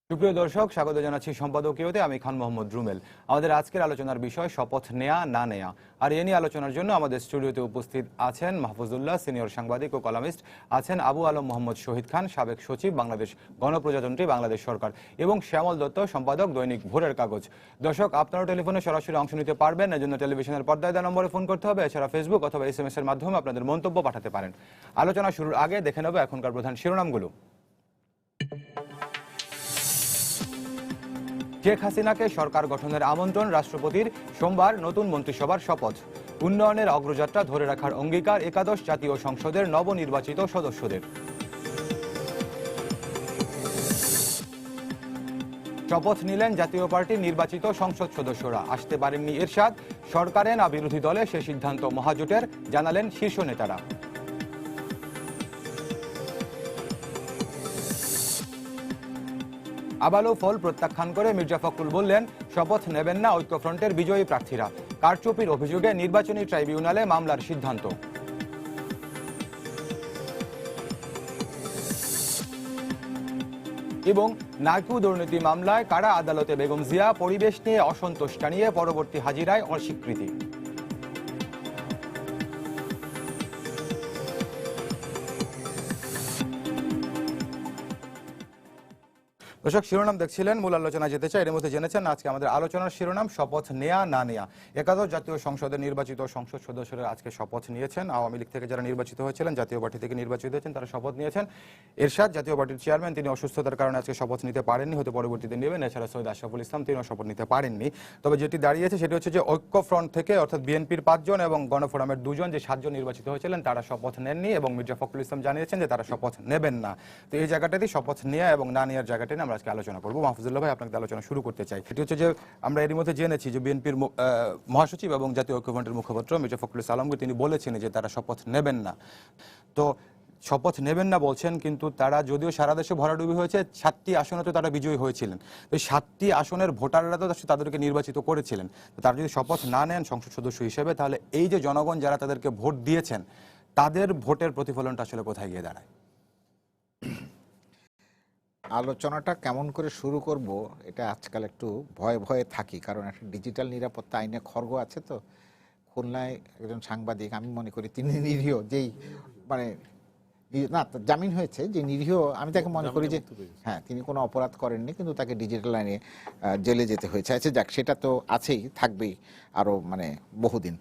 সুপ্রিয় দর্শক, স্বাগত জানাচ্ছি সম্পাদকীয়তে। আমি খান মোহাম্মদ রুমেল। আমাদের আজকের আলোচনার বিষয় শপথ নেয়া না নেয়া। আর এ নিয়ে আলোচনার জন্য আমাদের স্টুডিওতে উপস্থিত আছেন মাহফুজুল্লাহ, সিনিয়র সাংবাদিক ও কলামিস্ট, আছেন আবু আলম মোহাম্মদ শহীদ খান, সাবেক সচিব, বাংলাদেশ গণপ্রজাতন্ত্রী বাংলাদেশ সরকার, এবং শ্যামল দত্ত, সম্পাদক, দৈনিক ভোরের কাগজ। দর্শক, আপনারাও টেলিফোনে সরাসরি অংশ নিতে পারবেন। এজন্য টেলিভিশনের পর্দায় দেওয়া নম্বরে ফোন করতে হবে। এছাড়া ফেসবুক অথবা SMS এর মাধ্যমে আপনাদের মন্তব্য পাঠাতে পারেন। আলোচনা শুরুর আগে দেখে নেব এখনকার প্রধান শিরোনামগুলো। শেখ হাসিনাকে সরকার গঠনের আমন্ত্রণ রাষ্ট্রপতির, সোমবার নতুন মন্ত্রিসভার শপথ। উন্নয়নের অগ্রযাত্রা ধরে রাখার অঙ্গীকার একাদশ জাতীয় সংসদের নবনির্বাচিত সদস্যদের। শপথ নিলেন জাতীয় পার্টির নির্বাচিত সংসদ সদস্যরা। আসতে পারেননি এরশাদ, সরকারে না বিরোধী দলে সে সিদ্ধান্ত মহাজোটের, জানালেন শীর্ষ নেতারা। আবারও ফল প্রত্যাখ্যান করে মির্জা ফখরুল বললেন, শপথ নেবেন না ঐক্যফ্রন্টের বিজয়ী প্রার্থীরা। কারচুপির অভিযোগে নির্বাচনী ট্রাইব্যুনালে মামলার সিদ্ধান্ত। এবং নাকু দুর্নীতি মামলায় কারা আদালতে বেগম জিয়া, পরিবেশ নিয়ে অসন্তোষ জানিয়ে পরবর্তী হাজিরায় অস্বীকৃতি। দর্শক, শিরোনাম দেখছিলেন, মূল আলোচনা যেতে চাই। এর মধ্যে জেনেছেন আজকে আমাদের আলোচনার শিরোনাম শপথ নেয়া না নেয়া। একাদশ জাতীয় সংসদের নির্বাচিত সংসদ সদস্যরা আজকে শপথ নিয়েছেন। আওয়ামী লীগ থেকে যারা নির্বাচিত হয়েছিলেন, জাতীয় পার্টি থেকে নির্বাচিত হয়েছেন, তারা শপথ নিয়েছেন। এরশাদ, জাতীয় পার্টির চেয়ারম্যান, তিনি অসুস্থতার কারণে আজকে শপথ নিতে পারেননি, হয়তো পরবর্তীতে নেবেন। এছাড়া সৈয়দ আশরাফুল ইসলাম, তিনিও শপথ নিতে পারেননি। তবে যেটি দাঁড়িয়েছে সেটি হচ্ছে যে ঐক্যফ্রন্ট থেকে, অর্থাৎ বিএনপির 5 জন এবং গণফোরামের 2 জন, যে 7 জন নির্বাচিত হয়েছিলেন, তারা শপথ নেননি এবং মির্জা ফখরুল ইসলাম জানিয়েছেন যে তারা শপথ নেবেন না। তো এই জায়গাটাতেই শপথ নেয়া এবং না নেওয়ার জায়গাটি নিয়ে আমরা আজকে আলোচনা করবো। মাহফুজুল্লাহ ভাই, আপনাকে আলোচনা শুরু করতে চাই। এটি হচ্ছে যে আমরা এর মধ্যে জেনেছি যে বিএনপির মহাসচিব এবং জাতীয় ঐক্যফ্রন্টের মুখপাত্র মির্জা ফখরুল আলমগীর, তিনি বলেছেন যে তারা শপথ নেবেন না। তো শপথ নেবেন না বলছেন, কিন্তু তারা যদিও সারা দেশে ভরাডুবি হয়েছে, 7টি আসনে তো তারা বিজয়ী হয়েছিলেন। এই 7টি আসনের ভোটাররা তো তাদেরকে নির্বাচিত করেছিলেন। তারা যদি শপথ না নেন সংসদ সদস্য হিসেবে, তাহলে এই যে জনগণ যারা তাদেরকে ভোট দিয়েছেন, তাদের ভোটের প্রতিফলনটা আসলে কোথায় গিয়ে দাঁড়ায়? আলোচনাটা কেমন করে শুরু করব, এটা আজকাল একটু ভয়ে ভয়ে থাকি, কারণ একটা ডিজিটাল নিরাপত্তা আইনে খর্গ আছে। তো খুলনায় একজন সাংবাদিক, আমি মনে করি তিনি নিরীহ, যেই মানে না জামিন হয়েছে, যে নিরীহ, আমি তাকে মনে করি যে হ্যাঁ, তিনি কোনো অপরাধ করেননি, কিন্তু তাকে ডিজিটাল আইনে জেলে যেতে হয়েছে। আচ্ছা যাক, সেটা তো আছেই, থাকবেই আরও বহুদিন।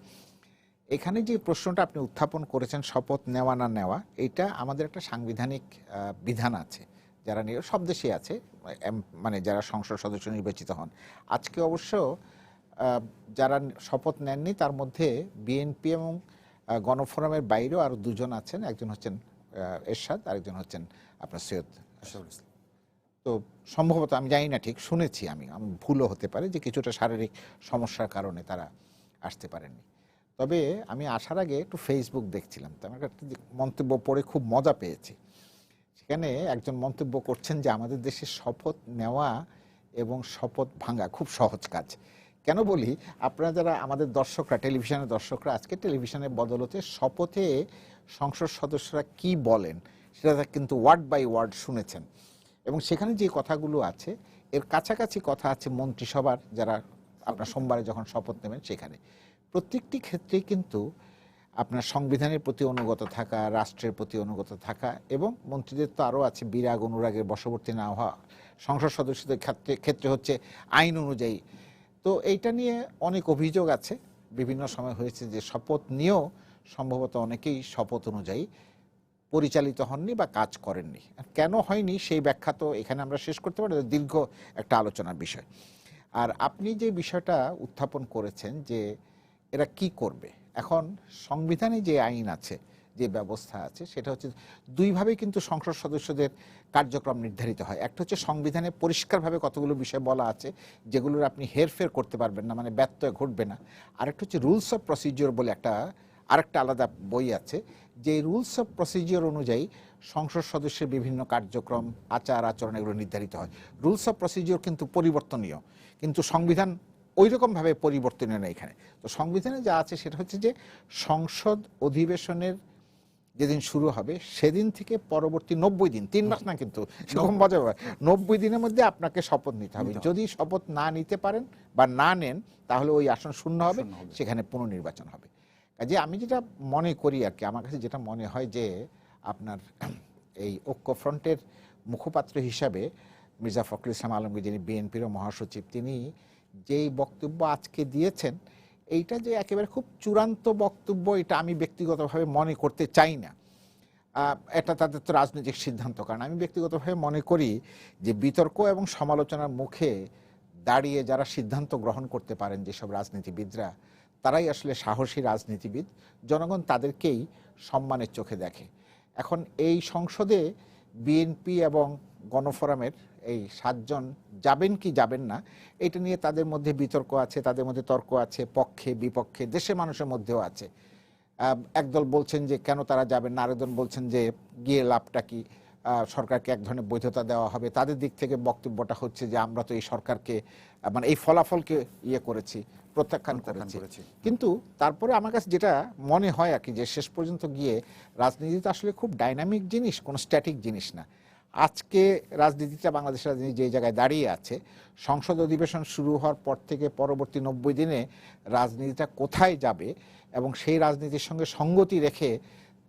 এখানে যে প্রশ্নটা আপনি উত্থাপন করেছেন, শপথ নেওয়া না নেওয়া, এটা আমাদের একটা সাংবিধানিক বিধান আছে, যারা সব দেশে আছে, যারা সংসদ সদস্য নির্বাচিত হন। আজকে অবশ্য যারা শপথ নেননি, তার মধ্যে বিএনপি এবং গণফোরামের বাইরেও আরও 2 জন আছেন। একজন হচ্ছেন এরশাদ, আরেকজন হচ্ছেন আপনার সৈয়দ আশরাফুল ইসলাম। তো সম্ভবত, আমি জানি না, ঠিক শুনেছি, আমি ভুলও হতে পারে, যে কিছুটা শারীরিক সমস্যার কারণে তারা আসতে পারেননি। তবে আমি আসার আগে একটু ফেসবুক দেখছিলাম, তো আমার একটা মন্তব্য পড়ে খুব মজা পেয়েছি। সেখানে একজন মন্তব্য করছেন যে আমাদের দেশে শপথ নেওয়া এবং শপথ ভাঙা খুব সহজ কাজ। কেন বলি, আপনারা যারা আমাদের দর্শকরা, টেলিভিশনের দর্শকরা, আজকে টেলিভিশনের বদলতে শপথে সংসদ সদস্যরা কি বলেন সেটা কিন্তু ওয়ার্ড বাই ওয়ার্ড শুনেছেন, এবং সেখানে যে কথাগুলো আছে এর কাছাকাছি কথা আছে মন্ত্রিসভার, যারা আপনার সোমবারে যখন শপথ নেবেন সেখানে। প্রত্যেকটি ক্ষেত্রেই কিন্তু আপনার সংবিধানের প্রতি অনুগত থাকা, রাষ্ট্রের প্রতি অনুগত থাকা, এবং মন্ত্রীদের তো আরও আছে বিরাগ অনুরাগের বশবর্তী না হওয়া, সংসদ সদস্যদের ক্ষেত্রে হচ্ছে আইন অনুযায়ী। তো এইটা নিয়ে অনেক অভিযোগ আছে, বিভিন্ন সময় হয়েছে যে শপথ নিয়েও সম্ভবত অনেকেই শপথ অনুযায়ী পরিচালিত হননি বা কাজ করেননি। কেন হয়নি সেই ব্যাখ্যা তো এখানে আমরা শেষ করতে পারি, দীর্ঘ একটা আলোচনার বিষয়। আর আপনি যে বিষয়টা উত্থাপন করেছেন যে এরা কি করবে, এখন সংবিধানে যে আইন আছে, যে ব্যবস্থা আছে, সেটা হচ্ছে 2 ভাবে কিন্তু সংসদ সদস্যদের কার্যক্রম নির্ধারিত হয়। একটা হচ্ছে সংবিধানে পরিষ্কারভাবে কতগুলো বিষয় বলা আছে যেগুলোর আপনি হেরফের করতে পারবেন না, ব্যত্যয় ঘটবে না। আরেকটা হচ্ছে রুলস অফ প্রসিজিওর বলে আরেকটা আলাদা বই আছে, যে রুলস অফ প্রসিজিওর অনুযায়ী সংসদ সদস্যের বিভিন্ন কার্যক্রম, আচার আচরণ এগুলো নির্ধারিত হয়। রুলস অফ প্রসিজিওর কিন্তু পরিবর্তনীয়, কিন্তু সংবিধান ওই রকমভাবে পরিবর্তনীয় না এখানে। তো সংবিধানে যা আছে সেটা হচ্ছে যে সংসদ অধিবেশনের যেদিন শুরু হবে সেদিন থেকে পরবর্তী 90 দিন, 3 মাস না কিন্তু, সেরকম মজা হয়, 90 দিনের মধ্যে আপনাকে শপথ নিতে হবে। যদি শপথ না নিতে পারেন বা না নেন, তাহলে ওই আসন শূন্য হবে, সেখানে পুনর্নির্বাচন হবে। কাজে আমি যেটা মনে করি আর কি, আমার কাছে যেটা মনে হয় যে আপনার এই ঐক্যফ্রন্টের মুখপাত্র হিসাবে মির্জা ফখরুল ইসলাম আলমগীর, যিনি বিএনপির মহাসচিব, তিনি যেই বক্তব্য আজকে দিয়েছেন, এইটা যে একেবারে খুব চূড়ান্ত বক্তব্য, এটা আমি ব্যক্তিগতভাবে মনে করতে চাই না। এটা তাদের তো রাজনৈতিক সিদ্ধান্ত। কারণ আমি ব্যক্তিগতভাবে মনে করি যে বিতর্ক এবং সমালোচনার মুখে দাঁড়িয়ে যারা সিদ্ধান্ত গ্রহণ করতে পারেন, যেসব রাজনীতিবিদরা, তারাই আসলে সাহসী রাজনীতিবিদ। জনগণ তাদেরকেই সম্মানের চোখে দেখে। এখন এই সংসদে বিএনপি এবং গণফোরামের এই 7 জন যাবেন কি যাবেন না, এটা নিয়ে তাদের মধ্যে বিতর্ক আছে, তাদের মধ্যে তর্ক আছে, পক্ষে বিপক্ষে, দেশের মানুষের মধ্যেও আছে। একদল বলছেন যে কেন তারা যাবেন না, আরেকজন বলছেন যে গিয়ে লাভটা কি, সরকারকে এক ধরনের বৈধতা দেওয়া হবে। তাদের দিক থেকে বক্তব্যটা হচ্ছে যে আমরা তো এই সরকারকে, মানে এই ফলাফলকে করেছি, প্রত্যাখ্যান করেছি। কিন্তু তারপরে আমার কাছে যেটা মনে হয় আর কি, যে শেষ পর্যন্ত গিয়ে রাজনীতি তো আসলে খুব ডাইনামিক জিনিস, কোনো স্ট্যাটিক জিনিস না। আজকে রাজনীতিটা, বাংলাদেশের রাজনীতি যে জায়গায় দাঁড়িয়ে আছে, সংসদ অধিবেশন শুরু হওয়ার পর থেকে পরবর্তী 90 দিনে রাজনীতিটা কোথায় যাবে এবং সেই রাজনীতির সঙ্গে সঙ্গতি রেখে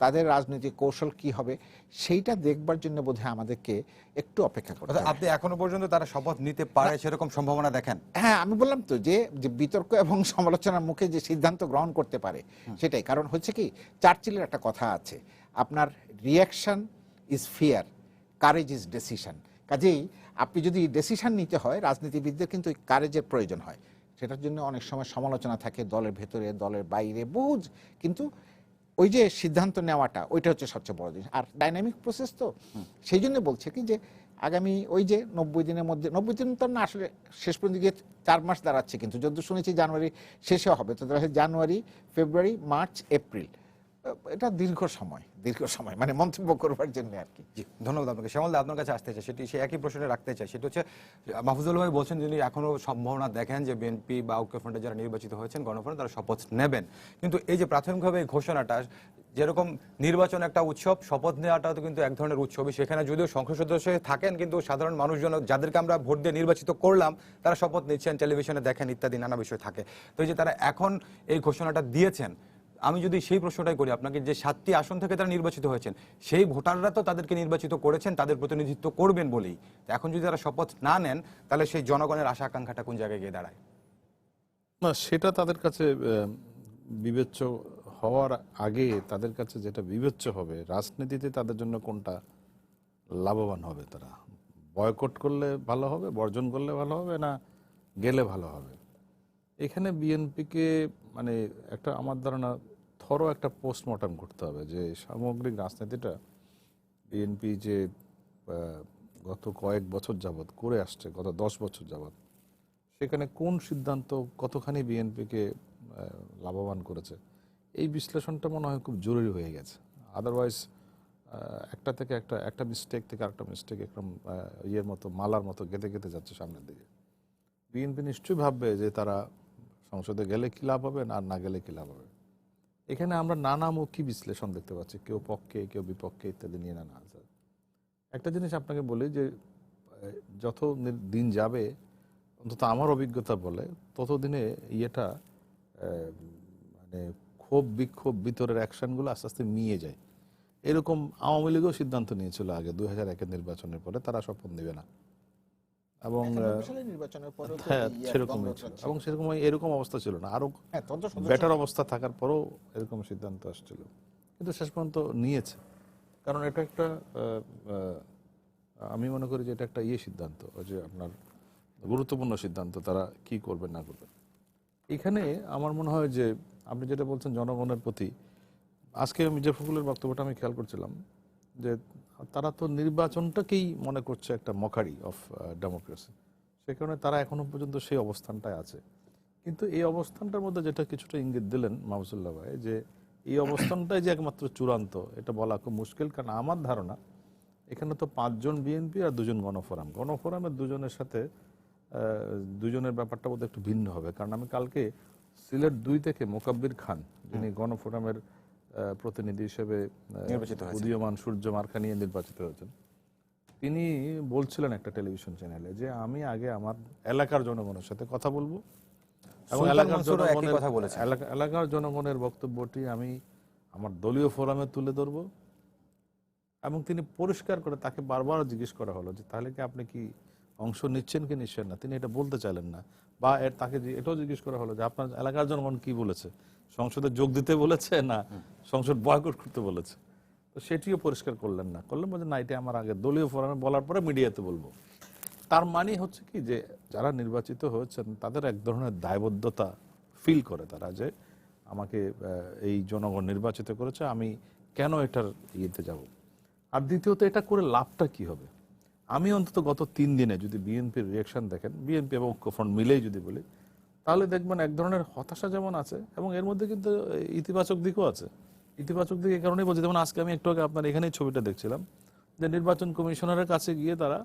তাদের রাজনৈতিক কৌশল কি হবে, সেইটা দেখবার জন্য বোধহয় আমাদেরকে একটু অপেক্ষা করতে হবে। আপনি এখনো পর্যন্ত তারা শপথ নিতে পারে সেরকম সম্ভাবনা দেখেন? হ্যাঁ, আমি বললাম তো যে বিতর্ক এবং সমালোচনার মুখে যে সিদ্ধান্ত গ্রহণ করতে পারে সেটাই। কারণ হচ্ছে কি, চার্চিলের একটা কথা আছে, আপনার reaction is fear, courage is decision. কাজেই আপনি যদি ডিসিশন নিতে হয়, রাজনীতিবিদদের কিন্তু কারেজের প্রয়োজন হয়। সেটার জন্য অনেক সময় সমালোচনা থাকে, দলের ভেতরে, দলের বাইরে, বহু। কিন্তু ওই যে সিদ্ধান্ত নেওয়াটা, ওইটা হচ্ছে সবচেয়ে বড় জিনিস। আর ডাইনামিক প্রসেস তো, সেই জন্য বলছে কি যে আগামী ওই যে 90 দিনের মধ্যে, 90 দিন তো না, আসলে শেষ পর্যন্ত গিয়ে 4 মাস দাঁড়াচ্ছে, কিন্তু যদ্দূর শুনেছি জানুয়ারি শেষে হবে, তো জানুয়ারি, ফেব্রুয়ারি, মার্চ, এপ্রিল, এটা দীর্ঘ সময় মানে মন্তব্য করবার জন্য আর কি। জি, ধন্যবাদ আপনাকে। শ্যামল দা, আপনার কাছে আসতে চাই, সেটি সে একই প্রশ্নে রাখতে চাই। সেটা হচ্ছে, মাহফুজুল ভাই বলছেন যিনি এখনো সম্ভাবনা দেখেন যে বিএনপি বা ঐক্যফ্রন্টে যারা নির্বাচিত হয়েছেন গণফ্রন্ট, তারা শপথ নেবেন। কিন্তু এই যে প্রাথমিকভাবে এই ঘোষণাটা, যেরকম নির্বাচন একটা উৎসব, শপথ নেওয়াটাও তো কিন্তু এক ধরনের উৎসবই। সেখানে যদিও সংসদ সদস্য থাকেন, কিন্তু সাধারণ মানুষজন, যাদেরকে আমরা ভোট দিয়ে নির্বাচিত করলাম, তারা শপথ নিচ্ছেন, টেলিভিশনে দেখেন, ইত্যাদি নানা বিষয় থাকে। তো এই যে তারা এখন এই ঘোষণাটা দিয়েছেন, আমি যদি সেই প্রশ্নটাই করি আপনাকে, যে 7টি আসন থেকে তারা নির্বাচিত হয়েছেন, সেই ভোটাররা তো তাদেরকে নির্বাচিত করেছেন, তাদের প্রতিনিধিত্ব করবেন বলেই। এখন যদি তারা শপথ না নেন, তাহলে সেই জনগণের আশা আকাঙ্ক্ষাটা কোন জায়গায় গিয়ে দাঁড়ায়? না, সেটা তাদের কাছে বিবেচ্য হওয়ার আগে তাদের কাছে যেটা বিবেচ্য হবে, রাজনীতিতে তাদের জন্য কোনটা লাভবান হবে, তারা বয়কট করলে ভালো হবে, বর্জন করলে ভালো হবে, না গেলে ভালো হবে। এখানে বিএনপিকে মানে একটা, আমার ধারণা, একটা পোস্টমর্টম করতে হবে যে সামগ্রিক রাজনীতিটা বিএনপি যে গত কয়েক বছর যাবৎ করে আসছে, গত 10 বছর যাবৎ, সেখানে কোন সিদ্ধান্ত কতখানি বিএনপিকে লাভবান করেছে, এই বিশ্লেষণটা মনে হয় খুব জরুরি হয়ে গেছে। আদারওয়াইজ একটা থেকে একটা মিস্টেক থেকে আরেকটা মিস্টেক একদম ইয়ের মতো, মালার মতো গেঁথে গেঁথে যাচ্ছে সামনের দিকে। বিএনপি নিশ্চয়ই ভাববে যে তারা সংসদে গেলে কী লাভ হবে, আর না গেলে কী লাভ হবে। এখানে আমরা নানামুখী বিশ্লেষণ দেখতে পাচ্ছি, কেউ পক্ষে, কেউ বিপক্ষে, ইত্যাদি নিয়ে নানা আছে। একটা জিনিস আপনাকে বলি যে যত দিন যাবে, অন্তত আমার অভিজ্ঞতা বলে, ততদিনে ইয়েটা মানে ক্ষোভ বিক্ষোভ ভিতরের অ্যাকশনগুলো আস্তে আস্তে মিয়ে যায়। এরকম আওয়ামী লীগও সিদ্ধান্ত নিয়েছিল আগে 2001-এর নির্বাচনের পরে তারা শপথ নেবে না, এবং হ্যাঁ সেরকম ছিল, এবং সেরকম এরকম অবস্থা ছিল না, আরো বেটার অবস্থা থাকার পরেও এরকম সিদ্ধান্ত আসছিল, কিন্তু শেষ পর্যন্ত নিয়েছে। কারণ এটা একটা আমি মনে করি যে এটা একটা সিদ্ধান্ত, যে আপনার গুরুত্বপূর্ণ সিদ্ধান্ত, তারা কি করবে না করবে। এখানে আমার মনে হয় যে আপনি যেটা বলছেন জনগণের প্রতি, আজকে মির্জা ফখরুলের বক্তব্যটা আমি খেয়াল করছিলাম যে তারা তো নির্বাচনটাকেই মনে করছে একটা মকারি অফ ডেমোক্রেসি, সে কারণে তারা এখনো পর্যন্ত সেই অবস্থানটায় আছে। কিন্তু এই অবস্থানটার মধ্যে যেটা কিছুটা ইঙ্গিত দিলেন মাহফুজুল্লাহ ভাই, যে এই অবস্থানটাই যে একমাত্র চূড়ান্ত, এটা বলা খুব মুশকিল। কারণ আমার ধারণা এখানে তো 5 জন বিএনপি আর 2 জন গণফোরামের 2 জনের সাথে 2 জনের ব্যাপারটা বোধহয় একটু ভিন্ন হবে। কারণ আমি কালকে সিলেট 2 থেকে মোকাব্বির খান, যিনি গণফোরামের প্রতিনিধি হিসেবে নির্বাচিত হয়েছেন। উদীয়মান সূর্য মার্কা নিয়ে নির্বাচিত হয়েছেন, তিনি বলছিলেন একটা টেলিভিশন চ্যানেলে যে আমি আগে আমার এলাকার জনগণের সাথে কথা বলবো এবং সুলতান এলাকার মনসুরও একই জনগণের কথা বলেছেন। এলাকার জনগণের বক্তব্যটি আমি আমার দলীয় ফোরামে তুলে ধরবো। এবং তিনি পরিষ্কার করে, তাকে বারবার জিজ্ঞেস করা হলো যে তাহলে কি আপনি কি অংশ নিচ্ছেন কি নিচ্ছেন না, তিনি এটা বলতে চাইলেন না। বা তাকে এটাও জিজ্ঞেস করা হলো যে আপনার এলাকার জনগণ কি বলেছে, সংসদে যোগ দিতে বলেছে না সংসদ বয়কট করতে বলেছে, তো সেটিও পরিষ্কার করলেন না। বলছে না, এটা আমার আগে দলীয় ফোরামে বলার পরে মিডিয়াতে বলবো। তার মানে হচ্ছে কি যে যারা নির্বাচিত হয়েছেন তাদের এক ধরনের দায়বদ্ধতা ফিল করে তারা, যে আমাকে এই জনগণ নির্বাচিত করেছে, আমি কেন এটার ইয়েতে যাব। আর দ্বিতীয়ত, এটা করে লাভটা কি হবে। আমি অন্তত গত 3 দিনে যদি বিএনপির রিয়াকশন দেখেন, বিএনপি এবং ঐক্যফ্রন্ট মিলেই যদি বলি, তাহলে দেখবেন এক ধরনের হতাশা যেমন আছে এবং এর মধ্যে কিন্তু ইতিবাচক দিকও আছে। ইতিবাচক দিক এই কারণেই বলছি, যেমন আজকে আমি একটু আগে আপনার এখানেই ছবিটা দেখছিলাম যে নির্বাচন কমিশনারের কাছে গিয়ে তারা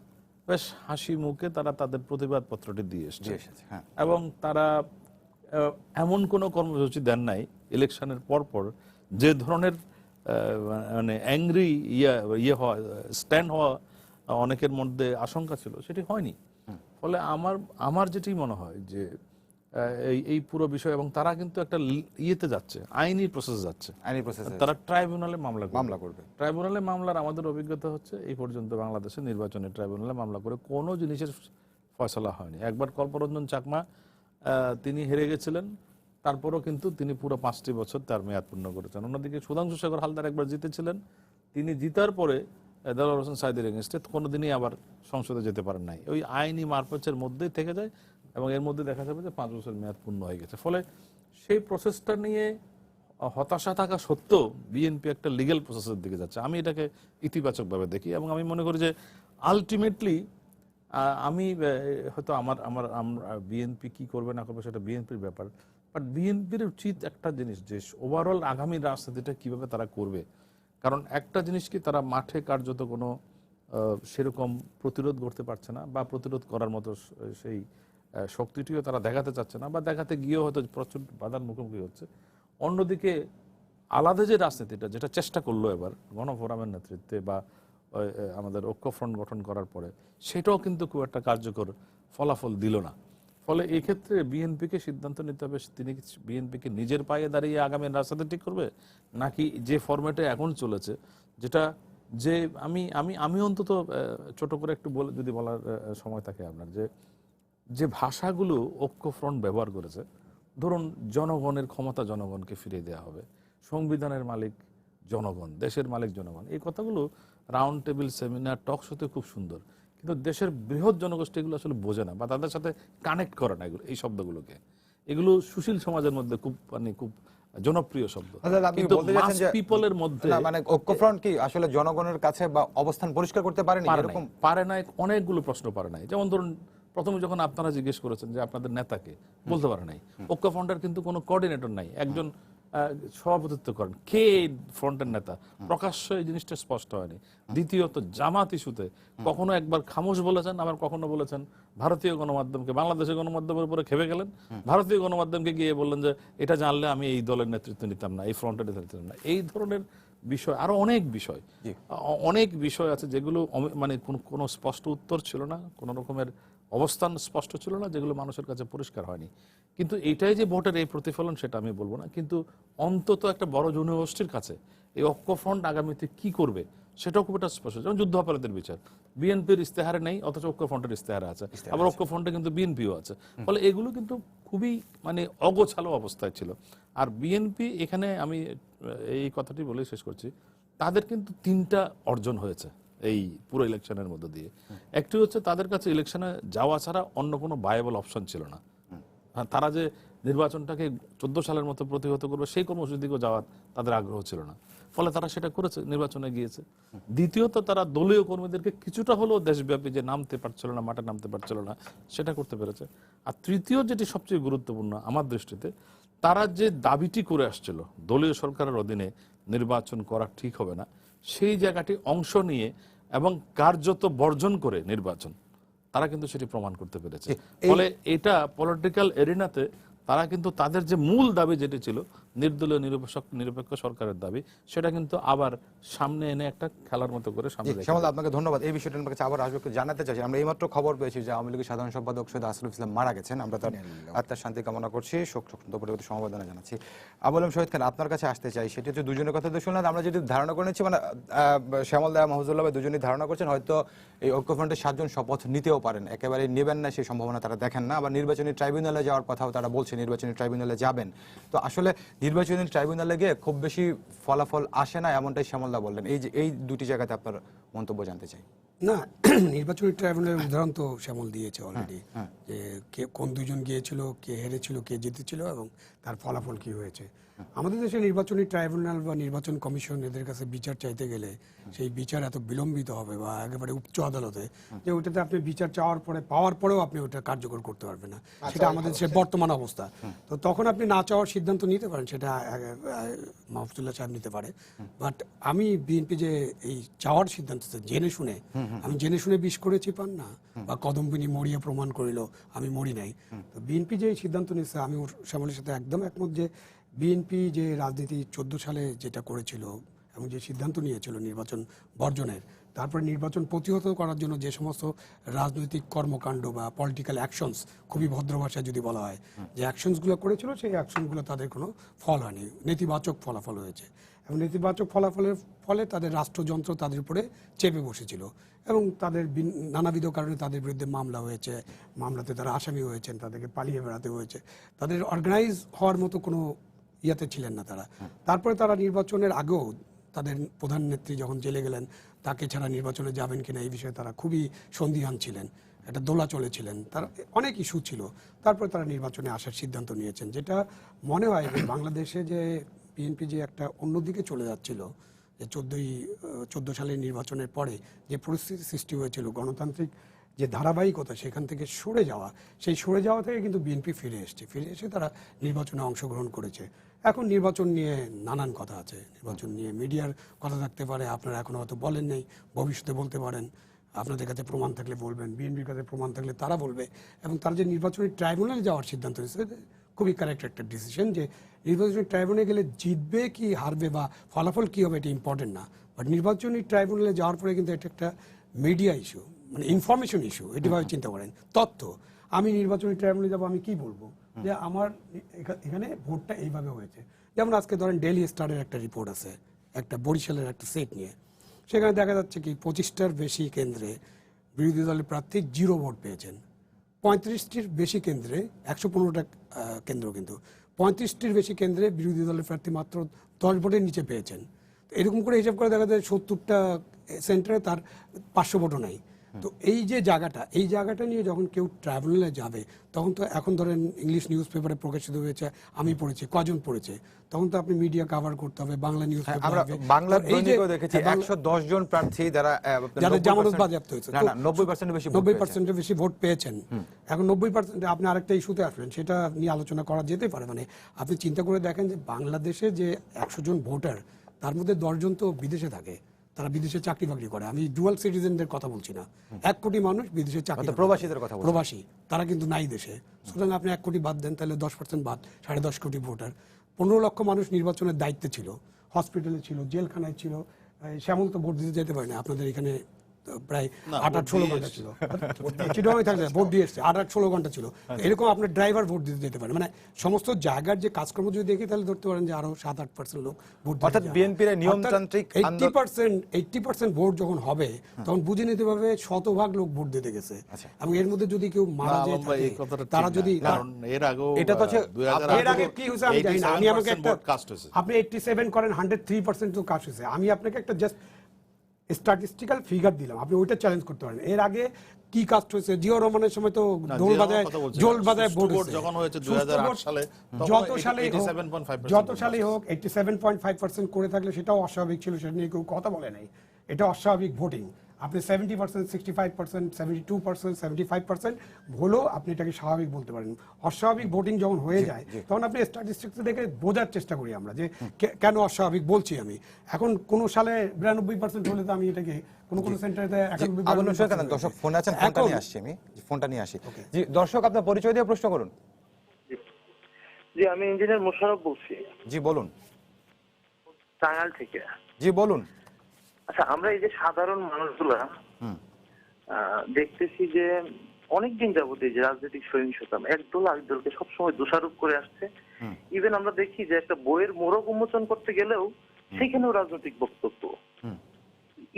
বেশ হাসি মুখে তারা তাদের প্রতিবাদ পত্রটি দিয়ে এসছে। হ্যাঁ। এবং তারা এমন কোনো কর্মসূচি দেন নাই ইলেকশনের পরপর যে ধরনের মানে অ্যাংরি ইয়ে হওয়া, স্ট্যান্ড হওয়া অনেকের মধ্যে আশঙ্কা ছিল, সেটি হয়নি। ফলে আমার যেটি মনে হয় যে এই পুরো বিষয়, এবং তারা কিন্তু একটা ইয়েতে যাচ্ছে, আইনি প্রসেস যাচ্ছে, আইনি প্রসেস তারা ট্রাইব্যুনালে মামলা করবে। ট্রাইব্যুনালে মামলার আমাদের অভিজ্ঞতা হচ্ছে এই পর্যন্ত বাংলাদেশে নির্বাচনে ট্রাইব্যুনালে মামলা করে কোনো জিনিসের ফয়সালা হয়নি। একবার কল্পরঞ্জন চাকমা তিনি হেরে গেছিলেন, তারপরও কিন্তু তিনি পুরো 5টি বছর তার মেয়াদ পূর্ণ করেছেন। অন্যদিকে সুধাংশু শেখর হালদার একবার জিতেছিলেন, তিনি জিতার পরে দেলোয়ার হোসেন সাঈদীর এগেইনস্টে কোনোদিনই আবার সংসদে যেতে পারেন নাই। ওই আইনি মারপ্যাচের মধ্যেই থেকে যায় এবং এর মধ্যে দেখা যাবে যে 5 বছর মেয়াদ পূর্ণ হয়ে গেছে। ফলে সেই প্রসেসটা নিয়ে হতাশা থাকা সত্ত্বেও বিএনপি একটা লিগ্যাল প্রসেসের দিকে যাচ্ছে। আমি এটাকে ইতিবাচকভাবে দেখি এবং আমি মনে করি যে আলটিমেটলি আমি হয়তো আমার বিএনপি কি করবে না করবে সেটা বিএনপির ব্যাপার, বাট বিএনপির উচিত একটা জিনিস যে ওভারঅল আগামী রাজনীতিটা কিভাবে তারা করবে। কারণ একটা জিনিস কি, তারা মাঠে কার্যত কোনো সেরকম প্রতিরোধ করতে পারছে না বা প্রতিরোধ করার মতো সেই শক্তিটিও তারা দেখাতে চাচ্ছে না, বা দেখাতে গিয়েও হয়তো প্রচুর বাধার মুখোমুখি হচ্ছে। অন্যদিকে আলাদা যে রাজনীতিটা, যেটা চেষ্টা করলো এবার গণফোরামের নেতৃত্বে বা আমাদের ঐক্যফ্রন্ট গঠন করার পরে, সেটাও কিন্তু খুব একটা কার্যকর ফলাফল দিল না। ফলে এই ক্ষেত্রে বিএনপিকে সিদ্ধান্ত নিতে হবে, তিনি বিএনপিকে নিজের পায়ে দাঁড়িয়ে আগামী রাজনীতি ঠিক করবে, নাকি যে ফরম্যাটে এখন চলেছে, যেটা যে আমি অন্তত ছোট করে একটু যদি বলার সময় থাকে আপনার, যে ভাষাগুলো ঐক্যফ্রন্ট ব্যবহার করেছে, ধরুন জনগণের ক্ষমতা জনগণকে ফিরিয়ে দেওয়া হবে, সংবিধানের মালিক জনগণ, দেশের মালিক জনগণ, এই কথাগুলো রাউন্ড টেবিল, সেমিনার, টক শোতে খুব সুন্দর, কিন্তু দেশের বৃহৎ জনগোষ্ঠী এগুলো আসলে বোঝে না বা তাদের সাথে কানেক্ট করে না এই শব্দগুলোকে। এগুলো সুশীল সমাজের মধ্যে খুব জনপ্রিয় শব্দ, কিন্তু মাস পিপলের মধ্যে মানে ঐক্যফ্রন্ট কি আসলে জনগণের কাছে বা অবস্থান পরিষ্কার করতে পারেনি, এরকম পারে নাই, অনেকগুলো প্রশ্ন পারে নাই। যেমন ধরুন প্রথমে যখন আপনারা জিজ্ঞেস করেছেন যে আপনাদের নেতাকে, বলতে পারে নাই। ঐক্যফ্রন্টের কিন্তু কোনো কোঅর্ডিনেটর নাই, একজন সভাপতিত্ব করেন, কে ফ্রন্টের নেতা, প্রকাশ্য এই জিনিসটা স্পষ্ট হয়নি। দ্বিতীয়ত জামাত ইস্যুতে কখনো একবার খামোশ বলেছেন, আবার কখনো বলেছেন ভারতীয় গণমাধ্যমকে, বাংলাদেশের গণমাধ্যমের উপরে খেপে গেলেন, ভারতীয় গণমাধ্যমকে গিয়ে বললেন যে এটা জানলে আমি এই দলের নেতৃত্ব নিতাম না, এই ফ্রন্টের নেতৃত্ব নিতাম না। এই ধরনের বিষয়, আরো অনেক বিষয় আছে যেগুলো মানে কোনো স্পষ্ট উত্তর ছিল না, কোন রকমের অবস্থান স্পষ্ট ছিল না, যেগুলো মানুষের কাছে পরিষ্কার হয়নি। কিন্তু এইটাই যে ভোটের এই প্রতিফলন সেটা আমি বলবো না, কিন্তু অন্তত একটা বড় জনগোষ্ঠীর কাছে এই ঐক্যফ্রন্ট আগামীতে কি করবে সেটাও খুব একটা স্পষ্ট। যেমন যুদ্ধাপরাধের বিচার বিএনপির ইস্তেহারে নেই, অথচ ঐক্যফ্রন্টের ইস্তেহারে আছে, আবার ঐক্যফ্রন্টে কিন্তু বিএনপিও আছে। ফলে এগুলো কিন্তু খুবই মানে অগোছালো অবস্থায় ছিল। আর বিএনপি এখানে, আমি এই কথাটি বলেই শেষ করছি, তাদের কিন্তু 3টা অর্জন হয়েছে এই পুরো ইলেকশনের মধ্য দিয়ে। একটি হচ্ছে তাদের কাছে ইলেকশনে যাওয়া ছাড়া অন্য কোনো ভায়াবল অপশন ছিল না। তারা যে নির্বাচনটাকে 14 সালের মতো প্রতিহত করবে সেই কর্মসূচির দিকেও যাওয়ার তাদের আগ্রহ ছিল না, ফলে তারা সেটা করেছে, নির্বাচনে গিয়েছে। দ্বিতীয়ত তারা দলীয় কর্মীদেরকে কিছুটা হলেও দেশব্যাপী যে নামতে পারছিল না, মাঠে নামতে পারছিল না, সেটা করতে পেরেছে। আর তৃতীয় যেটি সবচেয়ে গুরুত্বপূর্ণ আমার দৃষ্টিতে, তারা যে দাবিটি করে আসছিল দলীয় সরকারের অধীনে নির্বাচন করা ঠিক হবে না, সেই জায়গাটি অংশ নিয়ে এবং কার্যত বর্জন করে নির্বাচন, তারা কিন্তু সেটি প্রমাণ করতে পেরেছে। ফলে এটা পলিটিক্যাল এরিনাতে তারা কিন্তু তাদের যে মূল দাবি যেটি ছিল নির্দলীয় নিরপেক্ষ সরকারের দাবি, সেটা কিন্তু আবার সামনে এনে একটা খেলার মতো করে সামনে রেখে শ্যামল, আপনাকে ধন্যবাদ। এই বিষয়টা আপনার কাছে আবার আসবে, একটু জানাতে চাইছি, আমরা এইমাত্র খবর পেয়েছি যে আওয়ামী লীগের সাধারণ সম্পাদক সৈয়দ আশরাফুল ইসলাম মারা গেছেন। আমরা তার আত্মার শান্তি কামনা করছি, শোকসন্তপ্ত পরিবারকে সমবেদনা জানাচ্ছি। আবুল শহীদ খান, আপনার কাছে আসতে চাই, সেটি হচ্ছে দুজনের কথা তো শুনলাম, আমরা যদি ধারণা করে নিচ্ছি, মানে শ্যামল দা, মাহফুজুল্লাহ ভাই দুজনেই ধারণা করছেন হয়তো এই ঐক্যফ্রন্টের 7 জন শপথ নিতেও পারেন, একেবারে নেবেন না সেই সম্ভাবনা তারা দেখেন না। আবার নির্বাচনী ট্রাইব্যুনালে যাওয়ার কথাও তারা বলছে, নির্বাচনী ট্রাইব্যুনালে যাবেন। তো আসলে নির্বাচনী ট্রাইব্যুনালে গিয়ে খুব বেশি ফলাফল আসে না, এমনটাই শ্যামলদা বললেন। এই যে এই দুটি জায়গাতে আপনার মন্তব্য জানতে চাই। না, নির্বাচনী ট্রাইব্যুনালের উদাহরণ তো শ্যামল দিয়েছে অলরেডি, যে কে কোন দুজন গিয়েছিল, কে হেরেছিল, কে জিতেছিল এবং তার ফলাফল কি হয়েছে। আমাদের দেশে নির্বাচনী ট্রাইব্যুনাল বা নির্বাচন কমিশন এদের কাছে বিচার চাইতে গেলে সেই বিচার এত বিলম্বিত হবে বা একেবারে উচ্চ আদালতে, যে ওইটাতে আপনি বিচার চাওয়ার পরে পাওয়ার পরেও আপনি ওটা কার্যকর করতে পারবেন না, সেটা আমাদের দেশের বর্তমান অবস্থা। তো তখন আপনি না চাওয়ার সিদ্ধান্ত নিতে পারেন, সেটা মাহফুজুল্লাহ সাহেব নিতে পারে। বাট আমি বিএনপি যে এই চাওয়ার সিদ্ধান্ত জেনে শুনে, আমি জেনে শুনে বিষ করেছি পান না, বা কদমবিনী মরিয়া প্রমাণ করিল আমি মরি নাই। তো বিএনপি যে সিদ্ধান্ত নিচ্ছে, আমি ওর শ্যামলের সাথে একদম একমত যে বিএনপি যে রাজনীতি 14 সালে যেটা করেছিল এবং যে সিদ্ধান্ত নিয়েছিল নির্বাচন বর্জনের, তারপরে নির্বাচন প্রতিহত করার জন্য যে সমস্ত রাজনৈতিক কর্মকাণ্ড বা পলিটিক্যাল অ্যাকশনস, খুবই ভদ্র ভাষায় যদি বলা হয়, যে অ্যাকশনসগুলো করেছিল, সেই অ্যাকশনগুলো তাদের কোনো ফল হয়নি, নেতিবাচক ফলাফল হয়েছে। এবং নেতিবাচক ফলাফলের ফলে তাদের রাষ্ট্রযন্ত্র তাদের উপরে চেপে বসেছিল এবং তাদের নানাবিধ কারণে তাদের বিরুদ্ধে মামলা হয়েছে, মামলাতে তারা আসামি হয়েছেন, তাদেরকে পালিয়ে বেড়াতে হয়েছে, তাদের অর্গানাইজ হওয়ার মতো কোনো ইয়াতে ছিলেন না তারা। তারপরে তারা নির্বাচনের আগেও তাদের প্রধান নেত্রী যখন জেলে গেলেন, তাকে ছাড়া নির্বাচনে যাবেন কিনা এই বিষয়ে তারা খুবই সন্দিহান ছিলেন, একটা দোলা চলেছিলেন, তার অনেক ইস্যু ছিল। তারপরে তারা নির্বাচনে আসার সিদ্ধান্ত নিয়েছেন, যেটা মনে হয় যে বাংলাদেশে যে বিএনপি যে একটা অন্যদিকে চলে যাচ্ছিল, যে 14 সালের নির্বাচনের পরে যে পরিস্থিতি সৃষ্টি হয়েছিল, গণতান্ত্রিক যে ধারাবাহিকতা, সেখান থেকে সরে যাওয়া, সেই সরে যাওয়া থেকে কিন্তু বিএনপি ফিরে এসে তারা নির্বাচনে অংশগ্রহণ করেছে। এখন নির্বাচন নিয়ে নানান কথা আছে, নির্বাচন নিয়ে মিডিয়ার কথা থাকতে পারে, আপনারা এখনো হয়তো বলেন নেই, ভবিষ্যতে বলতে পারেন, আপনাদের কাছে প্রমাণ থাকলে বলবেন, বিএনপির কাছে প্রমাণ থাকলে তারা বলবে। এবং তারা যে নির্বাচনী ট্রাইব্যুনালে যাওয়ার সিদ্ধান্ত নিয়েছে, খুবই কারেক্ট একটা ডিসিশন, যে নির্বাচনী ট্রাইব্যুনালে গেলে জিতবে কি হারবে বা ফলাফল কী হবে এটা ইম্পর্টেন্ট না, বাট নির্বাচনী ট্রাইব্যুনালে যাওয়ার পরে কিন্তু এটা একটা মিডিয়া ইস্যু, মানে ইনফরমেশন ইস্যু, এটিভাবে চিন্তা করেন, তথ্য। আমি নির্বাচনী ট্রাইব্যুনালে যাবো, আমি কি বলবো যে আমার এখানে ভোটটা এইভাবে হয়েছে। যেমন আজকে ধরেন ডেইলি স্টারের একটা রিপোর্ট আছে, একটা বরিশালের একটা সেট নিয়ে, সেখানে দেখা যাচ্ছে কি 25টার বেশি কেন্দ্রে বিরোধী দলের প্রার্থী 0 ভোট পেয়েছেন, 35টির বেশি কেন্দ্রে, 115টা কেন্দ্র কিন্তু 35টির বেশি কেন্দ্রে বিরোধী দলের প্রার্থী মাত্র 10 ভোটের নিচে পেয়েছেন। তো এরকম করে হিসাব করে দেখা যায় 70টা সেন্টারে তার 500 ভোটও নাই। তো এই যে এই জায়গাটা নিয়ে যখন কেউ ট্রাইব্যুনালে যাবে, তখন তো এখন ধরেন ইংলিশ নিউজ পেপারে প্রকাশিত হয়েছে, আমি পড়েছি, কজন পড়েছে, তখন তো আপনি মিডিয়া কভার করতে হবে, বাংলা নিউজ পেপার, আমরা বাংলা দৈনিকও দেখেছি 110 জন প্রার্থী যারা জামানত বাজেয়াপ্ত হয়েছে, না 90% বেশি 90% বেশি ভোট পেয়েছেন। এখন 90% আপনি আরেকটা ইস্যুতে আসবেন, সেটা নিয়ে আলোচনা করা যেতে পারে। মানে আপনি চিন্তা করে দেখেন যে বাংলাদেশে যে 100 জন ভোটার, তার মধ্যে 10 জন তো বিদেশে থাকে, তারা বিদেশে চাকরি বাকরি করে। আমি ডুয়াল সিটিজেনদের কথা বলছি না, 1 কোটি মানুষ বিদেশে চাকরি, প্রবাসীদের কথা বলছি, প্রবাসী, তারা কিন্তু নাই দেশে। সুতরাং আপনি 1 কোটি বাদ দেন, তাহলে 10% বাদ, 10.5 কোটি ভোটার। 15 লক্ষ মানুষ নির্বাচনের দায়িত্বে ছিল, হসপিটালে ছিল, জেলখানায় ছিল। শ্যামল তো ভোট দিতে যেতে পারে না, আপনাদের এখানে প্রায় 8-16 ঘন্টা ছিল, চিটাগাংয়ে থাকলে ভোট দিয়ে এসছে, 8-16 ঘন্টা ছিল। এরকম আপনার ড্রাইভার ভোট দিতে যেতে পারে। মানে সমস্ত জায়গার যে কাজকর্ম যদি দেখি, তাহলে ধরতে পারেন যে আরো 7-8% লোক ভোট দিতে, অর্থাৎ বিএনপির নিয়মতান্ত্রিক 80% ভোট যখন হবে, তখন বুঝে নিতে পারবে শতভাগ লোক ভোট দিতে গেছে। এবং এর মধ্যে যদি কেউ মারা যায়, তারা যদি, এর আগে এটা তো এর আগে কি হয়েছে আমি জানি না, আমি আমাকে একটা, আপনি 87 করেন, 103% তো কাজ হয়েছে। আমি আপনাকে একটা জাস্ট স্ট্যাটিস্টিক্যাল ফিগার দিলাম, আপনি ওইটা চ্যালেঞ্জ করতে পারেন। এর আগে কি কাজ হয়েছে, জিয়া রহমানের সময় তো ঢোল বাজায় ভোট যখন হয়েছে 2008 সালে, যত সালেই হোক 87.5% করে থাকলে সেটাও অস্বাভাবিক ছিল, সেটা নিয়ে কেউ কথা বলে নাই। এটা অস্বাভাবিক ভোটিং। আপনি 70%, 65%, 72%, 75% হলেও আপনি এটাকে স্বাভাবিক বলতে পারেন। অস্বাভাবিক ভোটিং যখন হয়ে যায়, তখন আপনি স্ট্যাটিস্টিক্স দেখে বোঝার চেষ্টা করি আমরা যে কেন অস্বাভাবিক বলছি আমি। এখন কোন সালে 92% হলে তো আমি এটাকে কোন সেন্টারে 91%। দর্শক ফোন আছেন, ফোনটা নিয়ে আসছি, আমি ফোনটা নিয়ে আসি। জি দর্শক, আপনার পরিচয় দিয়ে প্রশ্ন করুন। জি, আমি ইঞ্জিনিয়ার মোশাররফ বলছি, জি বলুন। টাঙ্গাইল থেকে। জি বলুন। আচ্ছা, আমরা এই যে সাধারণ মানুষগুলা হুম দেখতেছি যে অনেকদিন যাবত এই যে রাজনৈতিক সহিংসতা একদল আরেকদলকে সবসময় দোষারোপ করে আসছে। হুম ইভেন আমরা দেখি যে একটা বইয়ের মোড়ক উন্মোচন করতে গেলেও সেখানেও রাজনৈতিক বক্তব্য। হুম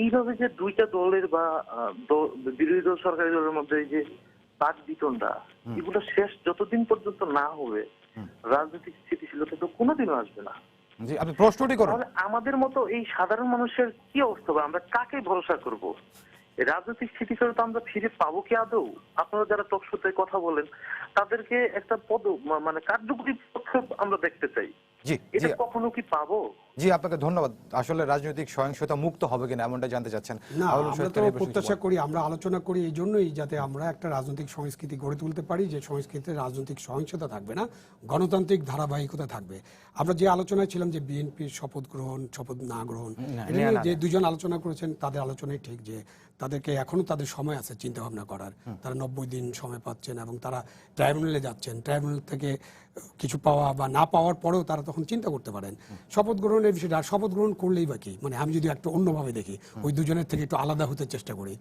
এইভাবে যে দুইটা দলের বা বিরোধী দল সরকারি দলের মধ্যে এই যে বাক বিতণ্ডা, এগুলো শেষ যতদিন পর্যন্ত না হবে রাজনৈতিক স্থিতিশীলতা তো কোনোদিনও আসবে না। জি, আপনি প্রশ্নটি করুন। তাহলে আমাদের মতো এই সাধারণ মানুষের কি অবস্থা হবে? আমরা কাকে ভরসা করব? এই রাজনৈতিক স্থিতিশীলতা আমরা ফিরে পাবো কি আদৌ? আপনারা যারা টক শোতে কথা বলেন তাদেরকে একটা মানে কার্যকরী পদক্ষেপ আমরা দেখতে চাই। জি এটা জি কখনো কি পাবো? জি, আপনাকে ধন্যবাদ। আসলে রাজনৈতিক সহিংসতা মুক্ত হবে কিনা এমনটা জানতে চাচ্ছেন। না, আবুল আমরা শহীদ তো খান এই প্রসঙ্গে প্রত্যাশা বলেন। করি, আমরা আলোচনা করি এই জন্যই যাতে আমরা একটা রাজনৈতিক সংস্কৃতি গড়ে তুলতে পারি, যে সংস্কৃতিতে রাজনৈতিক সহিংসতা থাকবে না, গণতান্ত্রিক ধারাবাহিকতা থাকবে। আমরা যে আলোচনায় ছিলাম যে বিএনপির শপথ গ্রহণ, শপথ না গ্রহণ, এটা নিয়ে যে দুজন আলোচনা করেছেন তাদের আলোচনাই ঠিক, যে তাদেরকে এখনো তাদের সময় আছে চিন্তা ভাবনা করার। তারা 90 দিন সময় পাচ্ছেন এবং তারা ট্রাইব্যুনালে যাচ্ছেন। ট্রাইব্যুনাল থেকে কিছু পাওয়া বা না পাওয়ার পরেও তারা তখন চিন্তা করতে পারেন শপথ গ্রহণের বিষয়টা। আর শপথ গ্রহণ করলেই বা কি, মানে আমি যদি একটা অন্যভাবে দেখি, ওই দুজনের থেকে একটু আলাদা হতে চেষ্টা করি,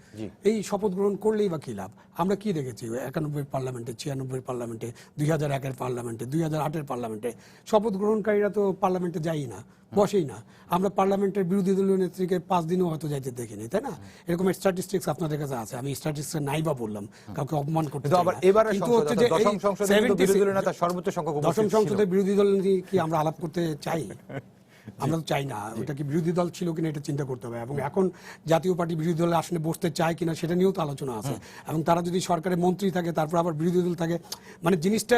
এই শপথ গ্রহণ করলেই বা কি লাভ? আমরা কি দেখেছি 91 পার্লামেন্টে, 96 পার্লামেন্টে, 2001 পার্লামেন্টে, 2008 পার্লামেন্টে শপথ গ্রহণকারীরা তো পার্লামেন্টে যাই না, বসেই না। আমরা পার্লামেন্টের বিরোধী দলীয় নেত্রীকে 5 দিনও হয়তো যাইতে দেখিনি, তাই না? এরকম স্ট্যাটিস্টিক্স আপনাদের কাছে আছে, আমি স্ট্যাটিস্টিক্স নাই বা বললাম, কাউকে অপমান করতে কিন্তু চাই আবার না। এবারে কিন্তু সংসদ, হচ্ছে যে এই দশম সংসদে কিন্তু 76 বিরোধী দলীয় নেতা সর্বোচ্চ সংখ্যক উপস্থিত দশম ছিল। সংসদে বিরোধী দল নিয়ে কি আমরা আলাপ করতে চাই? আমরা তো চাই না। ওটা কি বিরোধী দল ছিল কিনা এটা চিন্তা করতে হবে। এবং এখন জাতীয় পার্টি বিরোধী দলের আসনে বসতে চায় কিনা সেটা নিয়েও তো আলোচনা আছে। এবং তারা যদি সরকারের মন্ত্রী থাকে তারপর আবার বিরোধী দল থাকে, মানে জিনিসটা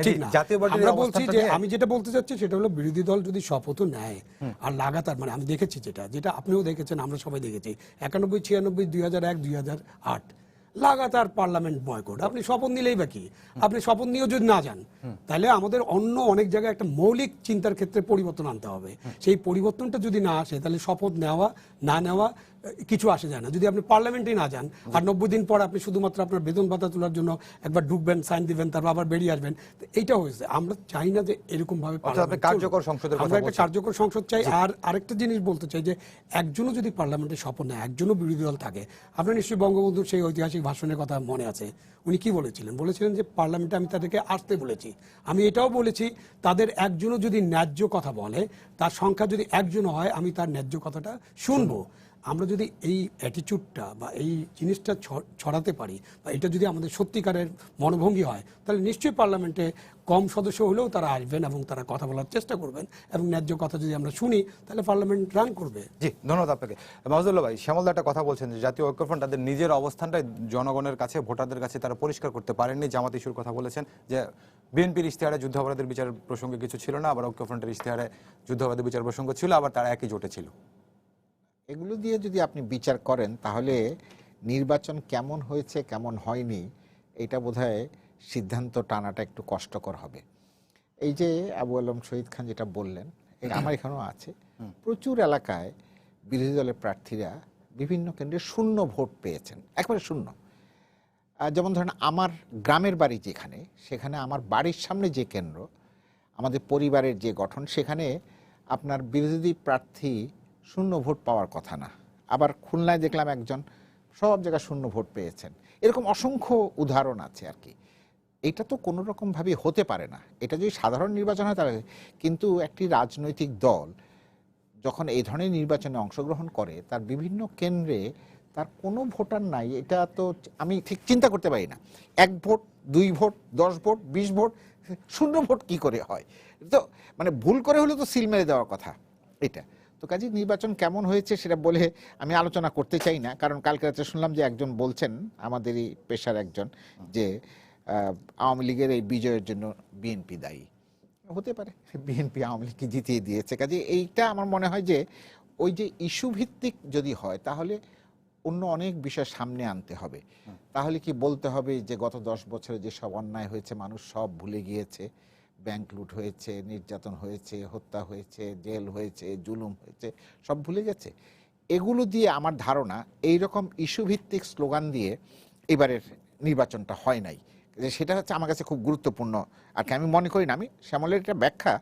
ঠিক না। জাতীয় পার্টির আমরা বলছি অবস্থানটা যে, নিয়ে- আমি যেটা বলতে চাচ্ছি সেটা হলো বিরোধী দল যদি শপথও নেয় আর লাগাতার, মানে আমি দেখেছি যেটা আপনিও দেখেছেন, আমরা সবাই দেখেছি 91, 96, 2001, 2008 লাগাতার পার্লামেন্ট বয়কট। আপনি শপথ নিলেই বা কি? আপনি শপথ নিয়েও যদি না যান, তাহলে আমাদের অন্য অনেক জায়গায় একটা মৌলিক চিন্তার ক্ষেত্রে পরিবর্তন আনতে হবে। সেই পরিবর্তনটা যদি না আসে, তাহলে শপথ নেওয়া না নেওয়া কিছু আসে যায় না। যদি আপনি পার্লামেন্টে না যান আর 90 দিন পর আপনি শুধুমাত্র আপনার বেতন ভাতা তোলার জন্য একবার ঢুকবেন, সাইন দিবেন, তারপর আবার বেরিয়ে আসবেন, তো এইটা হয়েছে। আমরা চাই না যে এরকম ভাবে আপনি কার্যকর সংসদের কথা আমরা একটা বলছেন। কার্যকর সংসদ চাই। আর আরেকটা জিনিস বলতে চাই যে একজনও যদি পার্লামেন্টে শপথ নেয়, একজনও বিরোধী দল থাকে, আপনার নিশ্চয়ই বঙ্গবন্ধুর সেই ঐতিহাসিক ভাষণের কথা মনে আছে। উনি কি বলেছিলেন? বলেছিলেন যে পার্লামেন্টে আমি তাদেরকে আসতে বলেছি, আমি এটাও বলেছি তাদের একজনও যদি ন্যায্য কথা বলে, তার সংখ্যা যদি একজনও হয়, আমি তার ন্যায্য কথাটা শুনবো। আমরা যদি এই অ্যাটিচিউডটা বা এই জিনিসটা ছড়াতে পারি, বা এটা যদি আমাদের সত্যিকারের মনোভঙ্গি হয়, তাহলে নিশ্চয়ই পার্লামেন্টে কম সদস্য হলেও তারা আসবেন এবং তারা কথা বলার চেষ্টা করবেন, এবং ন্যায্য কথা যদি আমরা শুনি তাহলে পার্লামেন্ট রান করবে। জি, ধন্যবাদ আপনাকে। মাহমুদুল্লাহ ভাই, শ্যামলদা একটা কথা বলছেন যে জাতীয় ঐক্যফ্রন্ট তাদের নিজের অবস্থানটাই জনগণের কাছে, ভোটারদের কাছে তারা পরিষ্কার করতে পারেননি। জামাত ইস্যুর কথা বলেছেন যে বিএনপির ইশতেহারে যুদ্ধাপরাধের বিচার প্রসঙ্গে কিছু ছিল না, আবার ঐক্যফ্রন্টের ইশতেহারে যুদ্ধাপরাধের বিচার প্রসঙ্গ ছিল, আবার তারা একই জোটে ছিল। এগুলো দিয়ে যদি আপনি বিচার করেন তাহলে নির্বাচন কেমন হয়েছে কেমন হয়নি এটা বোধহয় সিদ্ধান্ত টানাটা একটু কষ্টকর হবে। এই যে আবু আলম শহীদ খান যেটা বললেন, এটা আমার এখানেও আছে। প্রচুর এলাকায় বিরোধী দলের প্রার্থীরা বিভিন্ন কেন্দ্রে শূন্য ভোট পেয়েছেন, একেবারে শূন্য। যেমন ধরেন আমার গ্রামের বাড়ি যেখানে, সেখানে আমার বাড়ির সামনে যে কেন্দ্র, আমাদের পরিবারের যে গঠন, সেখানে আপনার বিরোধী প্রার্থী শূন্য ভোট পাওয়ার কথা না। আবার খুলনায় দেখলাম একজন সব জায়গায় শূন্য ভোট পেয়েছেন। এরকম অসংখ্য উদাহরণ আছে আর কি। এটা তো কোনো রকমভাবে হতে পারে না। এটা যদি সাধারণ নির্বাচন হয় তাহলে, কিন্তু একটি রাজনৈতিক দল যখন এই ধরনের নির্বাচনে অংশগ্রহণ করে, তার বিভিন্ন কেন্দ্রে তার কোনো ভোটার নাই, এটা তো আমি ঠিক চিন্তা করতে পারি না। 1 ভোট, 2 ভোট, 10 ভোট, 20 ভোট, শূন্য ভোট কি করে হয়? তো মানে ভুল করে হলে তো সিল মেরে দেওয়ার কথা এটা। তো কাজে নির্বাচন কেমন হয়েছে সেটা বলে আমি আলোচনা করতে চাই না, কারণ কালকে রাতে শুনলাম যে একজন বলছেন, আমাদেরই পেশার একজন, যে আওয়ামী লীগের এই বিজয়ের জন্য বিএনপি দায়ী। হতে পারে, বিএনপি আওয়ামী লীগকে জিতিয়ে দিয়েছে। কাজে এইটা আমার মনে হয় যে ওই যে ইস্যু ভিত্তিক যদি হয় তাহলে অন্য অনেক বিষয় সামনে আনতে হবে। তাহলে কি বলতে হবে যে গত 10 বছরে যে সব অন্যায় হয়েছে মানুষ সব ভুলে গিয়েছে, ব্যাংক লুট হয়েছে, নির্যাতন হয়েছে, হত্যা হয়েছে, জেল হয়েছে, জুলুম হয়েছে, সব ভুলে গেছে। এগুলো দিয়ে আমার ধারণা এইরকম ইস্যু ভিত্তিক স্লোগান দিয়ে এবারের নির্বাচনটা হয় নাই। যে সেটা হচ্ছে আমার কাছে খুব গুরুত্বপূর্ণ আর কি। আমি মনে করি না, আমি শ্যামলের একটা ব্যাখ্যা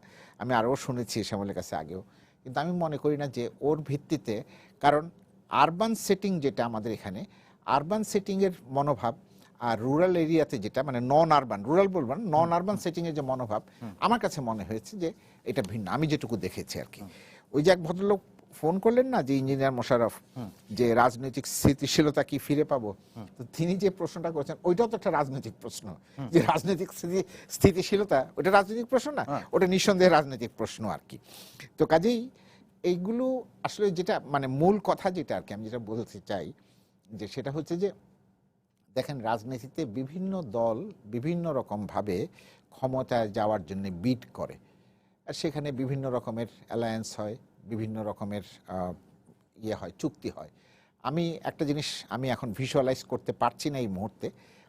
আমি আরও শুনেছি শ্যামলের কাছে আগেও, কিন্তু আমি মনে করি না যে ওর ভিত্তিতে, কারণ আরবান সেটিং যেটা আমাদের এখানে, আরবান সেটিংয়ের মনোভাব আর রুরাল এরিয়াতে যেটা মানে নন আরবান, রুরাল বলবেন নন আরবান সেটিংয়ের যে মনোভাব, আমার কাছে মনে হয়েছে যে এটা ভিন্ন, আমি যেটুকু দেখেছি আর কি। ওই যে এক ভদ্রলোক ফোন করলেন না, যে ইঞ্জিনিয়ার মোশাররফ, যে রাজনৈতিক স্থিতিশীলতা কি ফিরে পাবো, তো তিনি যে প্রশ্নটা করেছেন ওইটাও তো একটা রাজনৈতিক প্রশ্ন, যে রাজনৈতিক স্থিতিশীলতা ওটা রাজনৈতিক প্রশ্ন না, ওটা নিঃসন্দেহে রাজনৈতিক প্রশ্ন আর কি। তো কাজেই এইগুলো আসলে যেটা মানে মূল কথা যেটা আর কি আমি যেটা বলতে চাই, যে সেটা হচ্ছে যে দেখেন রাজনীতিতে বিভিন্ন দল বিভিন্ন রকমভাবে ক্ষমতায় যাওয়ার জন্য বিড করে, আর সেখানে বিভিন্ন রকমের অ্যালায়েন্স হয়, বিভিন্ন রকমের ইয়ে হয়, চুক্তি হয়। আমি একটা জিনিস আমি এখন ভিজুয়ালাইজ করতে পারছি না এই মুহূর্তে,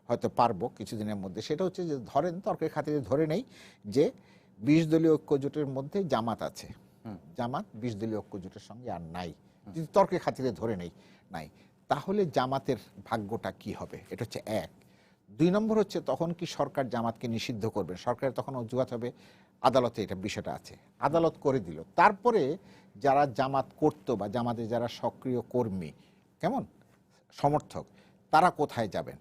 হয়তো পারবো কিছুদিনের মধ্যে, সেটা হচ্ছে যে ধরেন তর্কের খাতিরে ধরে নেই যে 20 দলীয় ঐক্য জোটের মধ্যে জামাত আছে, জামাত 20 দলীয় ঐক্য জোটের সঙ্গে আর নাই, যদি তর্কের খাতিরে ধরে নেই নাই, তাহলে জামাতের ভাগ্যটা কি হবে? এটা হচ্ছে এক। 2 নম্বর হচ্ছে তখন কি সরকার জামাতকে নিষিদ্ধ করবে? সরকারের তখন অজুহাত হবে আদালতে, এটা বিষয়টা আছে, আদালত করে দিল, তারপরে যারা জামাত করতো বা জামাতের যারা সক্রিয় কর্মী, কেমন সমর্থক, তারা কোথায় যাবেন?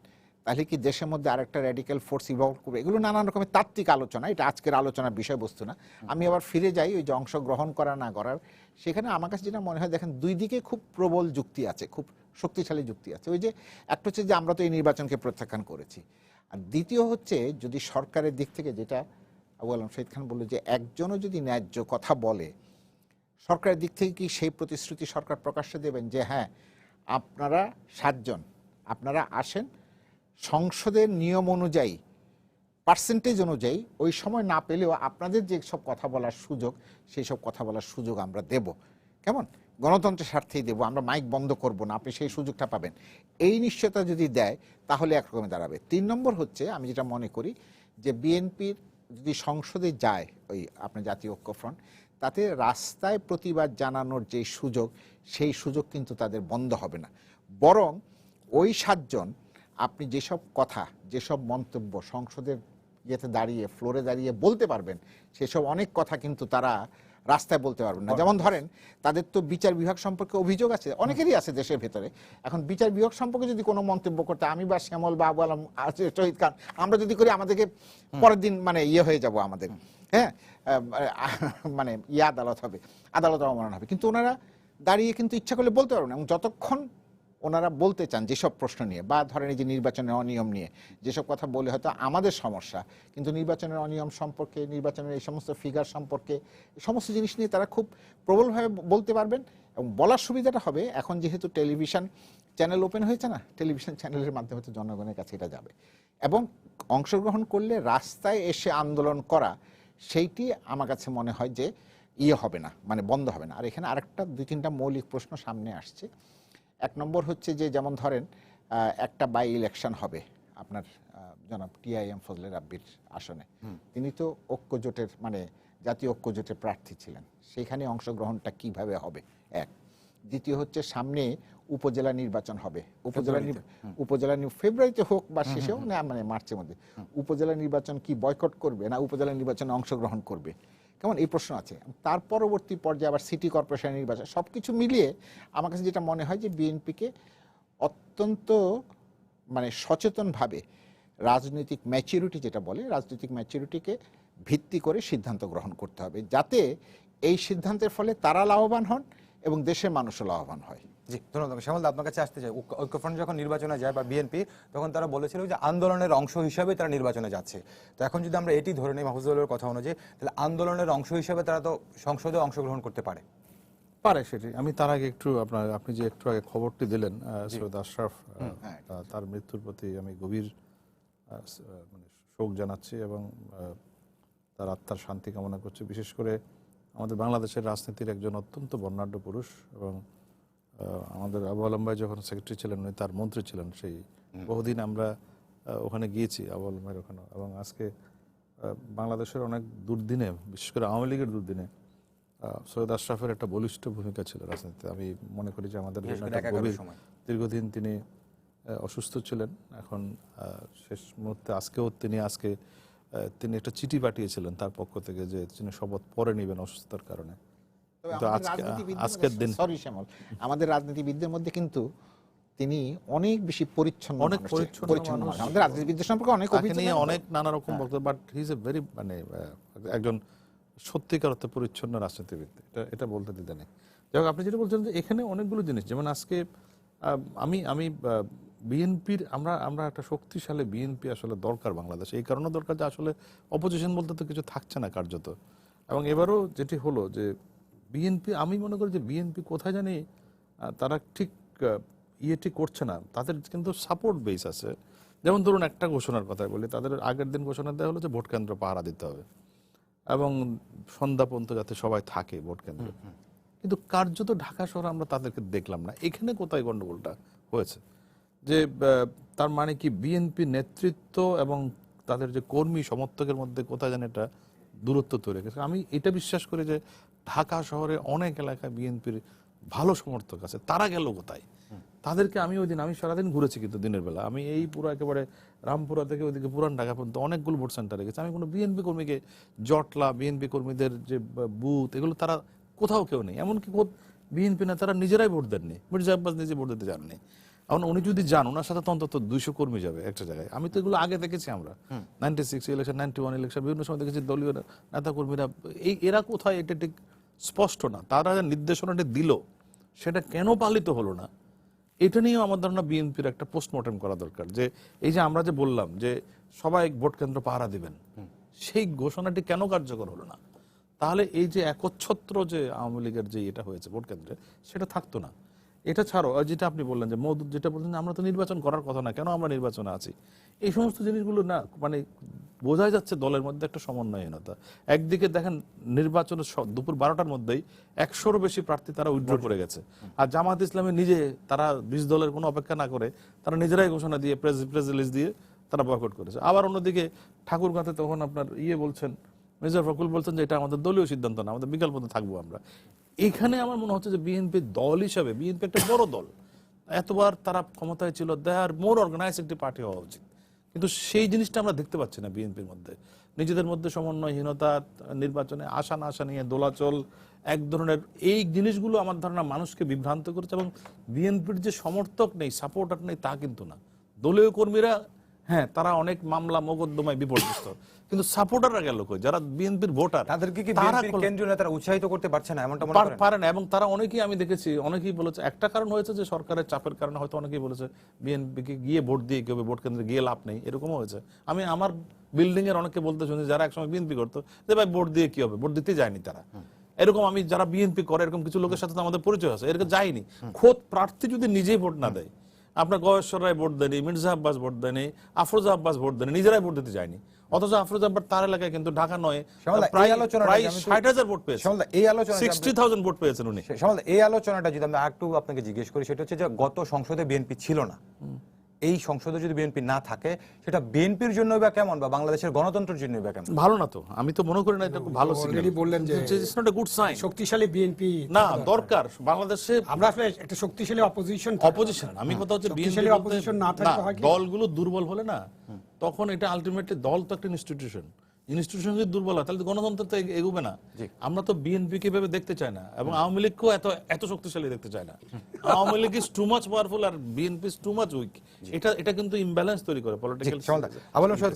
তাহলে কি দেশের মধ্যে আরেকটা র্যাডিক্যাল ফোর্স ইভলভ করবে? এগুলো নানান রকমের তাত্ত্বিক আলোচনা, এটা আজকের আলোচনার বিষয়বস্তু না। আমি আবার ফিরে যাই ওই যে অংশগ্রহণ করা না করার, সেখানে আমার কাছে যেটা মনে হয়, দেখেন দুই দিকে খুব প্রবল যুক্তি আছে, খুব শক্তিশালী যুক্তি আছে। ওই যে একটা হচ্ছে যে আমরা তো এই নির্বাচনকে প্রত্যাখ্যান করেছি, আর দ্বিতীয় হচ্ছে যদি সরকারের দিক থেকে, যেটা আবু আলম শহীদ খান বলল, যে একজনও যদি ন্যায্য কথা বলে, সরকারের দিক থেকে কি সেই প্রতিশ্রুতি সরকার প্রকাশ্যে দেবেন যে হ্যাঁ আপনারা 7 জন আপনারা আসেন, সংসদের নিয়ম অনুযায়ী পার্সেন্টেজ অনুযায়ী ওই সময় না পেলেও আপনাদের যে সব কথা বলার সুযোগ, সেই সব কথা বলার সুযোগ আমরা দেব, কেমন গণতন্ত্রের স্বার্থেই দেব, আমরা মাইক বন্ধ করব না, আপনি সেই সুযোগটা পাবেন, এই নিশ্চয়তা যদি দেয় তাহলে একরকমে দাঁড়াবে। 3 নম্বর হচ্ছে আমি যেটা মনে করি যে বিএনপির যদি সংসদে যায় ওই আপনার জাতীয় ঐক্যফ্রন্ট, তাতে রাস্তায় প্রতিবাদ জানানোর যে সুযোগ, সেই সুযোগ কিন্তু তাদের বন্ধ হবে না, বরং ওই 7 জন আপনি যেসব কথা যেসব মন্তব্য সংসদের ইয়েতে দাঁড়িয়ে ফ্লোরে দাঁড়িয়ে বলতে পারবেন, সেসব অনেক কথা কিন্তু তারা রাস্তায় বলতে পারবেন না। যেমন ধরেন তাদের তো বিচার বিভাগ সম্পর্কে অভিযোগ আছে, অনেকেরই আছে দেশের ভেতরে। এখন বিচার বিভাগ সম্পর্কে যদি কোনো মন্তব্য করতে আমি বা শ্যামল বা আবু আলম শহীদ খান আমরা যদি করি, আমাদেরকে পরের দিন মানে ইয়ে হয়ে যাব আমাদের, হ্যাঁ মানে ইয়ে আদালত হবে, আদালত অবমাননা হবে। কিন্তু ওনারা দাঁড়িয়ে কিন্তু ইচ্ছা করলে বলতে পারবেন, এবং যতক্ষণ ওনারা বলতে চান যেসব প্রশ্ন নিয়ে, বা ধরেন এই যে নির্বাচনের অনিয়ম নিয়ে যেসব কথা বলে হয়তো আমাদের সমস্যা, কিন্তু নির্বাচনের অনিয়ম সম্পর্কে, নির্বাচনের এই সমস্ত ফিগার সম্পর্কে, সমস্ত জিনিস নিয়ে তারা খুব প্রবলভাবে বলতে পারবেন। এবং বলার সুবিধাটা হবে এখন যেহেতু টেলিভিশন চ্যানেল ওপেন হয়েছে না, টেলিভিশন চ্যানেলের মাধ্যমে তো জনগণের কাছে এটা যাবে, এবং অংশগ্রহণ করলে রাস্তায় এসে আন্দোলন করা, সেইটি আমার কাছে মনে হয় যে ইয়ে হবে না, মানে বন্ধ হবে না। আর এখানে আরেকটা 2-3টা মৌলিক প্রশ্ন সামনে আসছে। 1 নম্বর হচ্ছে যে যেমন ধরেন একটা বাই ইলেকশন হবে আপনার জনাব টিআইএম ফজলে রাব্বির আসনে, তিনি তো ঐক্যজোটের মানে জাতীয় ঐক্যজোটের প্রার্থী ছিলেন, সেখানে অংশগ্রহণটা কিভাবে হবে? এক। দ্বিতীয় হচ্ছে সামনে উপজেলা নির্বাচন হবে, উপজেলা ফেব্রুয়ারিতে হোক বা শেষেও না, মানে মার্চের মধ্যে, উপজেলা নির্বাচন কি বয়কট করবে না উপজেলা নির্বাচনে অংশগ্রহণ করবে, কেমন এই প্রশ্ন আছে। তার পরবর্তী পর্যায়ে আবার সিটি কর্পোরেশনের নির্বাচন, সব কিছু মিলিয়ে আমার কাছে যেটা মনে হয় যে বিএনপিকে অত্যন্ত মানে সচেতনভাবে রাজনৈতিক ম্যাচুরিটি যেটা বলে, রাজনৈতিক ম্যাচুরিটিকে ভিত্তি করে সিদ্ধান্ত গ্রহণ করতে হবে, যাতে এই সিদ্ধান্তের ফলে তারা লাভবান হন এবং দেশের মানুষও লাভবান হয়। জি ধন্যবাদ। শ্যামল দা আপনার কাছে আসতে চাই, ঐক্যফ্রন্ট যখন নির্বাচনে যায় বা বিএনপি, তখন তারা বলেছিল যে আন্দোলনের অংশ হিসাবে তারা নির্বাচনে যাচ্ছে। তো এখন যদি আমরা এটি ধরে নিই মাহফুজুলের কথা অনুযায়ী, তাহলে আন্দোলনের অংশ হিসাবে তারা তো সংসদে অংশগ্রহণ করতে পারে। সেটি আমি তার আগে একটু আপনি যে একটু আগে খবরটি দিলেন সৈয়দ আশরাফ, তার মৃত্যুর প্রতি আমি গভীর মানে শোক জানাচ্ছি এবং তার আত্মার শান্তি কামনা করছি। বিশেষ করে আমাদের বাংলাদেশের রাজনীতির একজন অত্যন্ত বর্ণাঢ্য পুরুষ, এবং আমাদের আবু আলম ভাই যখন সেক্রেটারি ছিলেন উনি তার মন্ত্রী ছিলেন, সেই বহুদিন আমরা ওখানে গিয়েছি আবু আলম ভাইয়ের ওখানে। এবং আজকে বাংলাদেশের অনেক দুর্দিনে, বিশেষ করে আওয়ামী লীগের দুর্দিনে সৈয়দ আশরাফের একটা বলিষ্ঠ ভূমিকা ছিল রাজনীতিতে। আমি মনে করি যে আমাদের জন্য একটা গভীর দীর্ঘদিন তিনি অসুস্থ ছিলেন। এখন শেষ মুহূর্তে আজকেও তিনি একটা চিঠি পাঠিয়েছিলেন তার পক্ষ থেকে যে তিনি শপথ পরে নেবেন অসুস্থতার কারণে। তবে কিন্তু আমাদের রাজনীতিবিদদের আজকের দিন সরি শ্যামল, আমাদের রাজনীতিবিদদের মধ্যে কিন্তু তিনি অনেক বেশি পরিচ্ছন্ন অনেক মানুষ, পরিচ্ছন্ন মানুষ। আমাদের রাজনীতিবিদদের সম্পর্কে অনেক তাকে অভিযোগ নিয়ে আছে। অনেক নানা রকম বক্তব্য, but he is a very একজন সত্যিকার অর্থে পরিচ্ছন্ন রাজনীতিবিদ, এটা বলতে দিতে নেই। যাই হোক, আপনি যেটা বলছেন যে এখানে অনেকগুলো জিনিস, যেমন আজকে আমি বিএনপির আমরা একটা শক্তিশালী বিএনপি আসলে দরকার বাংলাদেশে। এই কারণে দরকার যে আসলে অপোজিশন বলতে তো কিছু থাকছে না কার্যত। এবং এবারও যেটি হলো যে বিএনপি, আমি মনে করি যে বিএনপি কোথায় জানি তারা ঠিক ঠিক করছে না, তাদের কিন্তু সাপোর্ট বেস আছে। যেমন ধরুন একটা ঘোষণার কথা বলি, তাদের আগের দিন ঘোষণা দেওয়া হলো যে ভোট কেন্দ্র পাহারা দিতে হবে এবং সন্ধ্যা পর্যন্ত যাতে সবাই থাকে ভোট কেন্দ্রে। কিন্তু কার্যত ঢাকা শহরে আমরা তাদেরকে দেখলাম না। এখানে কোথায় গন্ডগোলটা হয়েছে? যে তার মানে কি বিএনপি নেতৃত্ব এবং তাদের যে কর্মী সমর্থকের মধ্যে কোথায় যেন একটা দূরত্ব তৈরি হয়েছে। আমি এটা বিশ্বাস করি যে ঢাকা শহরে অনেক এলাকায় বিএনপির ভালো সমর্থক আছে, তারা গেল কোথায়? তাদেরকে আমি আমি সারাদিন ঘুরেছি কিন্তু দিনের বেলা, আমি এই পুরো একেবারে রামপুরা থেকে ওইদিকে পুরান ঢাকা পর্যন্ত অনেকগুলো ভোট সেন্টারে গেছি। আমি কোনো বিএনপি কর্মীকে, জটলা বিএনপি কর্মীদের যে বুথ, এগুলো তারা কোথাও কেউ নেই। এমনকি বিএনপি নেতারা নিজেরাই ভোট দেননি, মির্জা আব্বাস নিজে ভোট দিতে যাননি। এখন উনি যদি যান, ওনার সাথে তো অন্তত 200 কর্মী যাবে একটা জায়গায়। আমি তো এগুলো আগে দেখেছি, আমরা 96 ইলেকশন, 91 ইলেকশন, বিভিন্ন সময় দেখেছি দলীয় নেতা কর্মীরা। এরা কোথায়, এটা ঠিক স্পষ্ট না। তারা নির্দেশনাটা দিল, সেটা কেন পালিত হলো না, এটা নিয়েও আমার ধারণা বিএনপির একটা পোস্টমর্টেম করা দরকার। যে এই যে আমরা যে বললাম যে সবাই ভোট কেন্দ্র পাহারা দিবেন, সেই ঘোষণাটি কেন কার্যকর হলো না? তাহলে এই যে একচ্ছত্র যে আওয়ামী লীগের যে এটা হয়েছে ভোট কেন্দ্রে, সেটা থাকতো না। এটা ছাড়ো, যেটা আপনি বললেন যে মওদুদ যেটা বললেন, আমরা তো নির্বাচন করার কথা না, কেন আমরা নির্বাচনে আছি, এই সমস্ত জিনিসগুলো না, মানে বোঝাই যাচ্ছে দলের মধ্যে একটা সমন্বয়হীনতা। একদিকে দেখেন নির্বাচনের দুপুর 12টার মধ্যেই 100-রও বেশি প্রার্থী তারা উইথড্র করে গেছে, আর জামাত ইসলামী নিজে তারা 20 দলের কোনো অপেক্ষা না করে তারা নিজেরাই ঘোষণা দিয়ে প্রেস রিলিজ দিয়ে তারা বয়কট করেছে। আবার অন্যদিকে ঠাকুরগাঁতে তখন আপনার বলছেন, মির্জা ফখরুল বলছেন যে এটা আমাদের দলীয় সিদ্ধান্ত না, আমাদের বিকল্প পথে থাকবো আমরা। এখানে আমার মনে হচ্ছে যে বিএনপি দল হিসাবে, বিএনপি একটা বড় দল, এতবার তারা ক্ষমতায় ছিল, দে আর মোর অর্গানাইজ একটি পার্টি হওয়া উচিত, কিন্তু সেই জিনিসটা আমরা দেখতে পাচ্ছি না বিএনপির মধ্যে। নিজেদের মধ্যে সমন্বয়হীনতা, নির্বাচনে আসা না আসা নিয়ে দোলাচল, এক ধরনের এই জিনিসগুলো আমার ধারণা মানুষকে বিভ্রান্ত করেছে। এবং বিএনপির যে সমর্থক নেই, সাপোর্টার নেই, তা কিন্তু না। দলীয় কর্মীরা, হ্যাঁ, তারা অনেক মামলা মোকদ্দমায় বিপর্যস্ত, কিন্তু সাপোর্টাররা গেল কই? যারা বিএনপির ভোটার, তাদেরকে কি বিএনপির কেন্দ্রীয় নেতারা উৎসাহিত করতে পারছে না, এমনটা মনে করেন? পারে না। এবং তারা অনেকেই, আমি দেখেছি অনেকেই বলেছে একটা কারণ হয়েছে যে সরকারের চাপের কারণে হয়তো অনেকেই বলেছে বিএনপিকে গিয়ে ভোট দিয়ে কেউ ভোট কেন্দ্রে গিয়ে লাভ নেই, এরকমও হয়েছে। আমি আমার বিল্ডিং এর অনেকে বলতে শুনেছি যারা একসময় বিএনপি করতো, যে ভাই ভোট দিয়ে কি হবে, ভোট দিতে যায়নি তারা। এরকম আমি যারা বিএনপি করে এরকম কিছু লোকের সাথে তো আমাদের পরিচয় আছে, এরকম যায়নি। খোদ প্রার্থী যদি নিজেই ভোট না দেয়, আপনার গয়েশ্বর রায় ভোট দেয়নি, মির্জা আব্বাস ভোট দেয়নি, আফরোজা আব্বাস ভোট দেয়নি, নিজেরাই ভোট দিতে যায়নি। অথচ আফরোজা আব্বাস তার এলাকায় কিন্তু ঢাকা নয় প্রায় 60,000 ভোট পেয়েছেন, 60,000 ভোট পেয়েছেন উনি। এই আলোচনাটা যদি আমি একটু আপনাকে জিজ্ঞেস করি, সেটা হচ্ছে যে গত সংসদে বিএনপি ছিল না, এই সংসদে যদি বিএনপি না থাকে, সেটা বিএনপির জন্য বা কেমন, বা বাংলাদেশের গণতন্ত্রের জন্য বা কেমন? ভালো না তো, আমি তো মনে করি না এটা খুব ভালো সিগন্যাল। অলরেডি বললেন যে it's not a good sign. শক্তিশালী বিএনপি না, দরকার বাংলাদেশে। আমরা আসলে একটা শক্তিশালী অপোজিশন, আমি কথা হচ্ছে শক্তিশালী অপোজিশন না থাকলে হয় কি, দলগুলো দুর্বল হলে না, তখন এটা আলটিমেটলি, দল তো একটা ইনস্টিটিউশন, ইনস্টিটিউশন যদি দুর্বল হয় তাহলে তো গণতন্ত্র তো এগোবে না। আমরা তো বিএনপি কে ভাবে দেখতে চাই না, এবং আওয়ামী লীগকেও এত শক্তিশালী দেখতে চাই না। Awami League is too much powerful আর BNP is too much weak. এটা কিন্তু ইমব্যালেন্স তৈরি করে পলিটিক্যাল।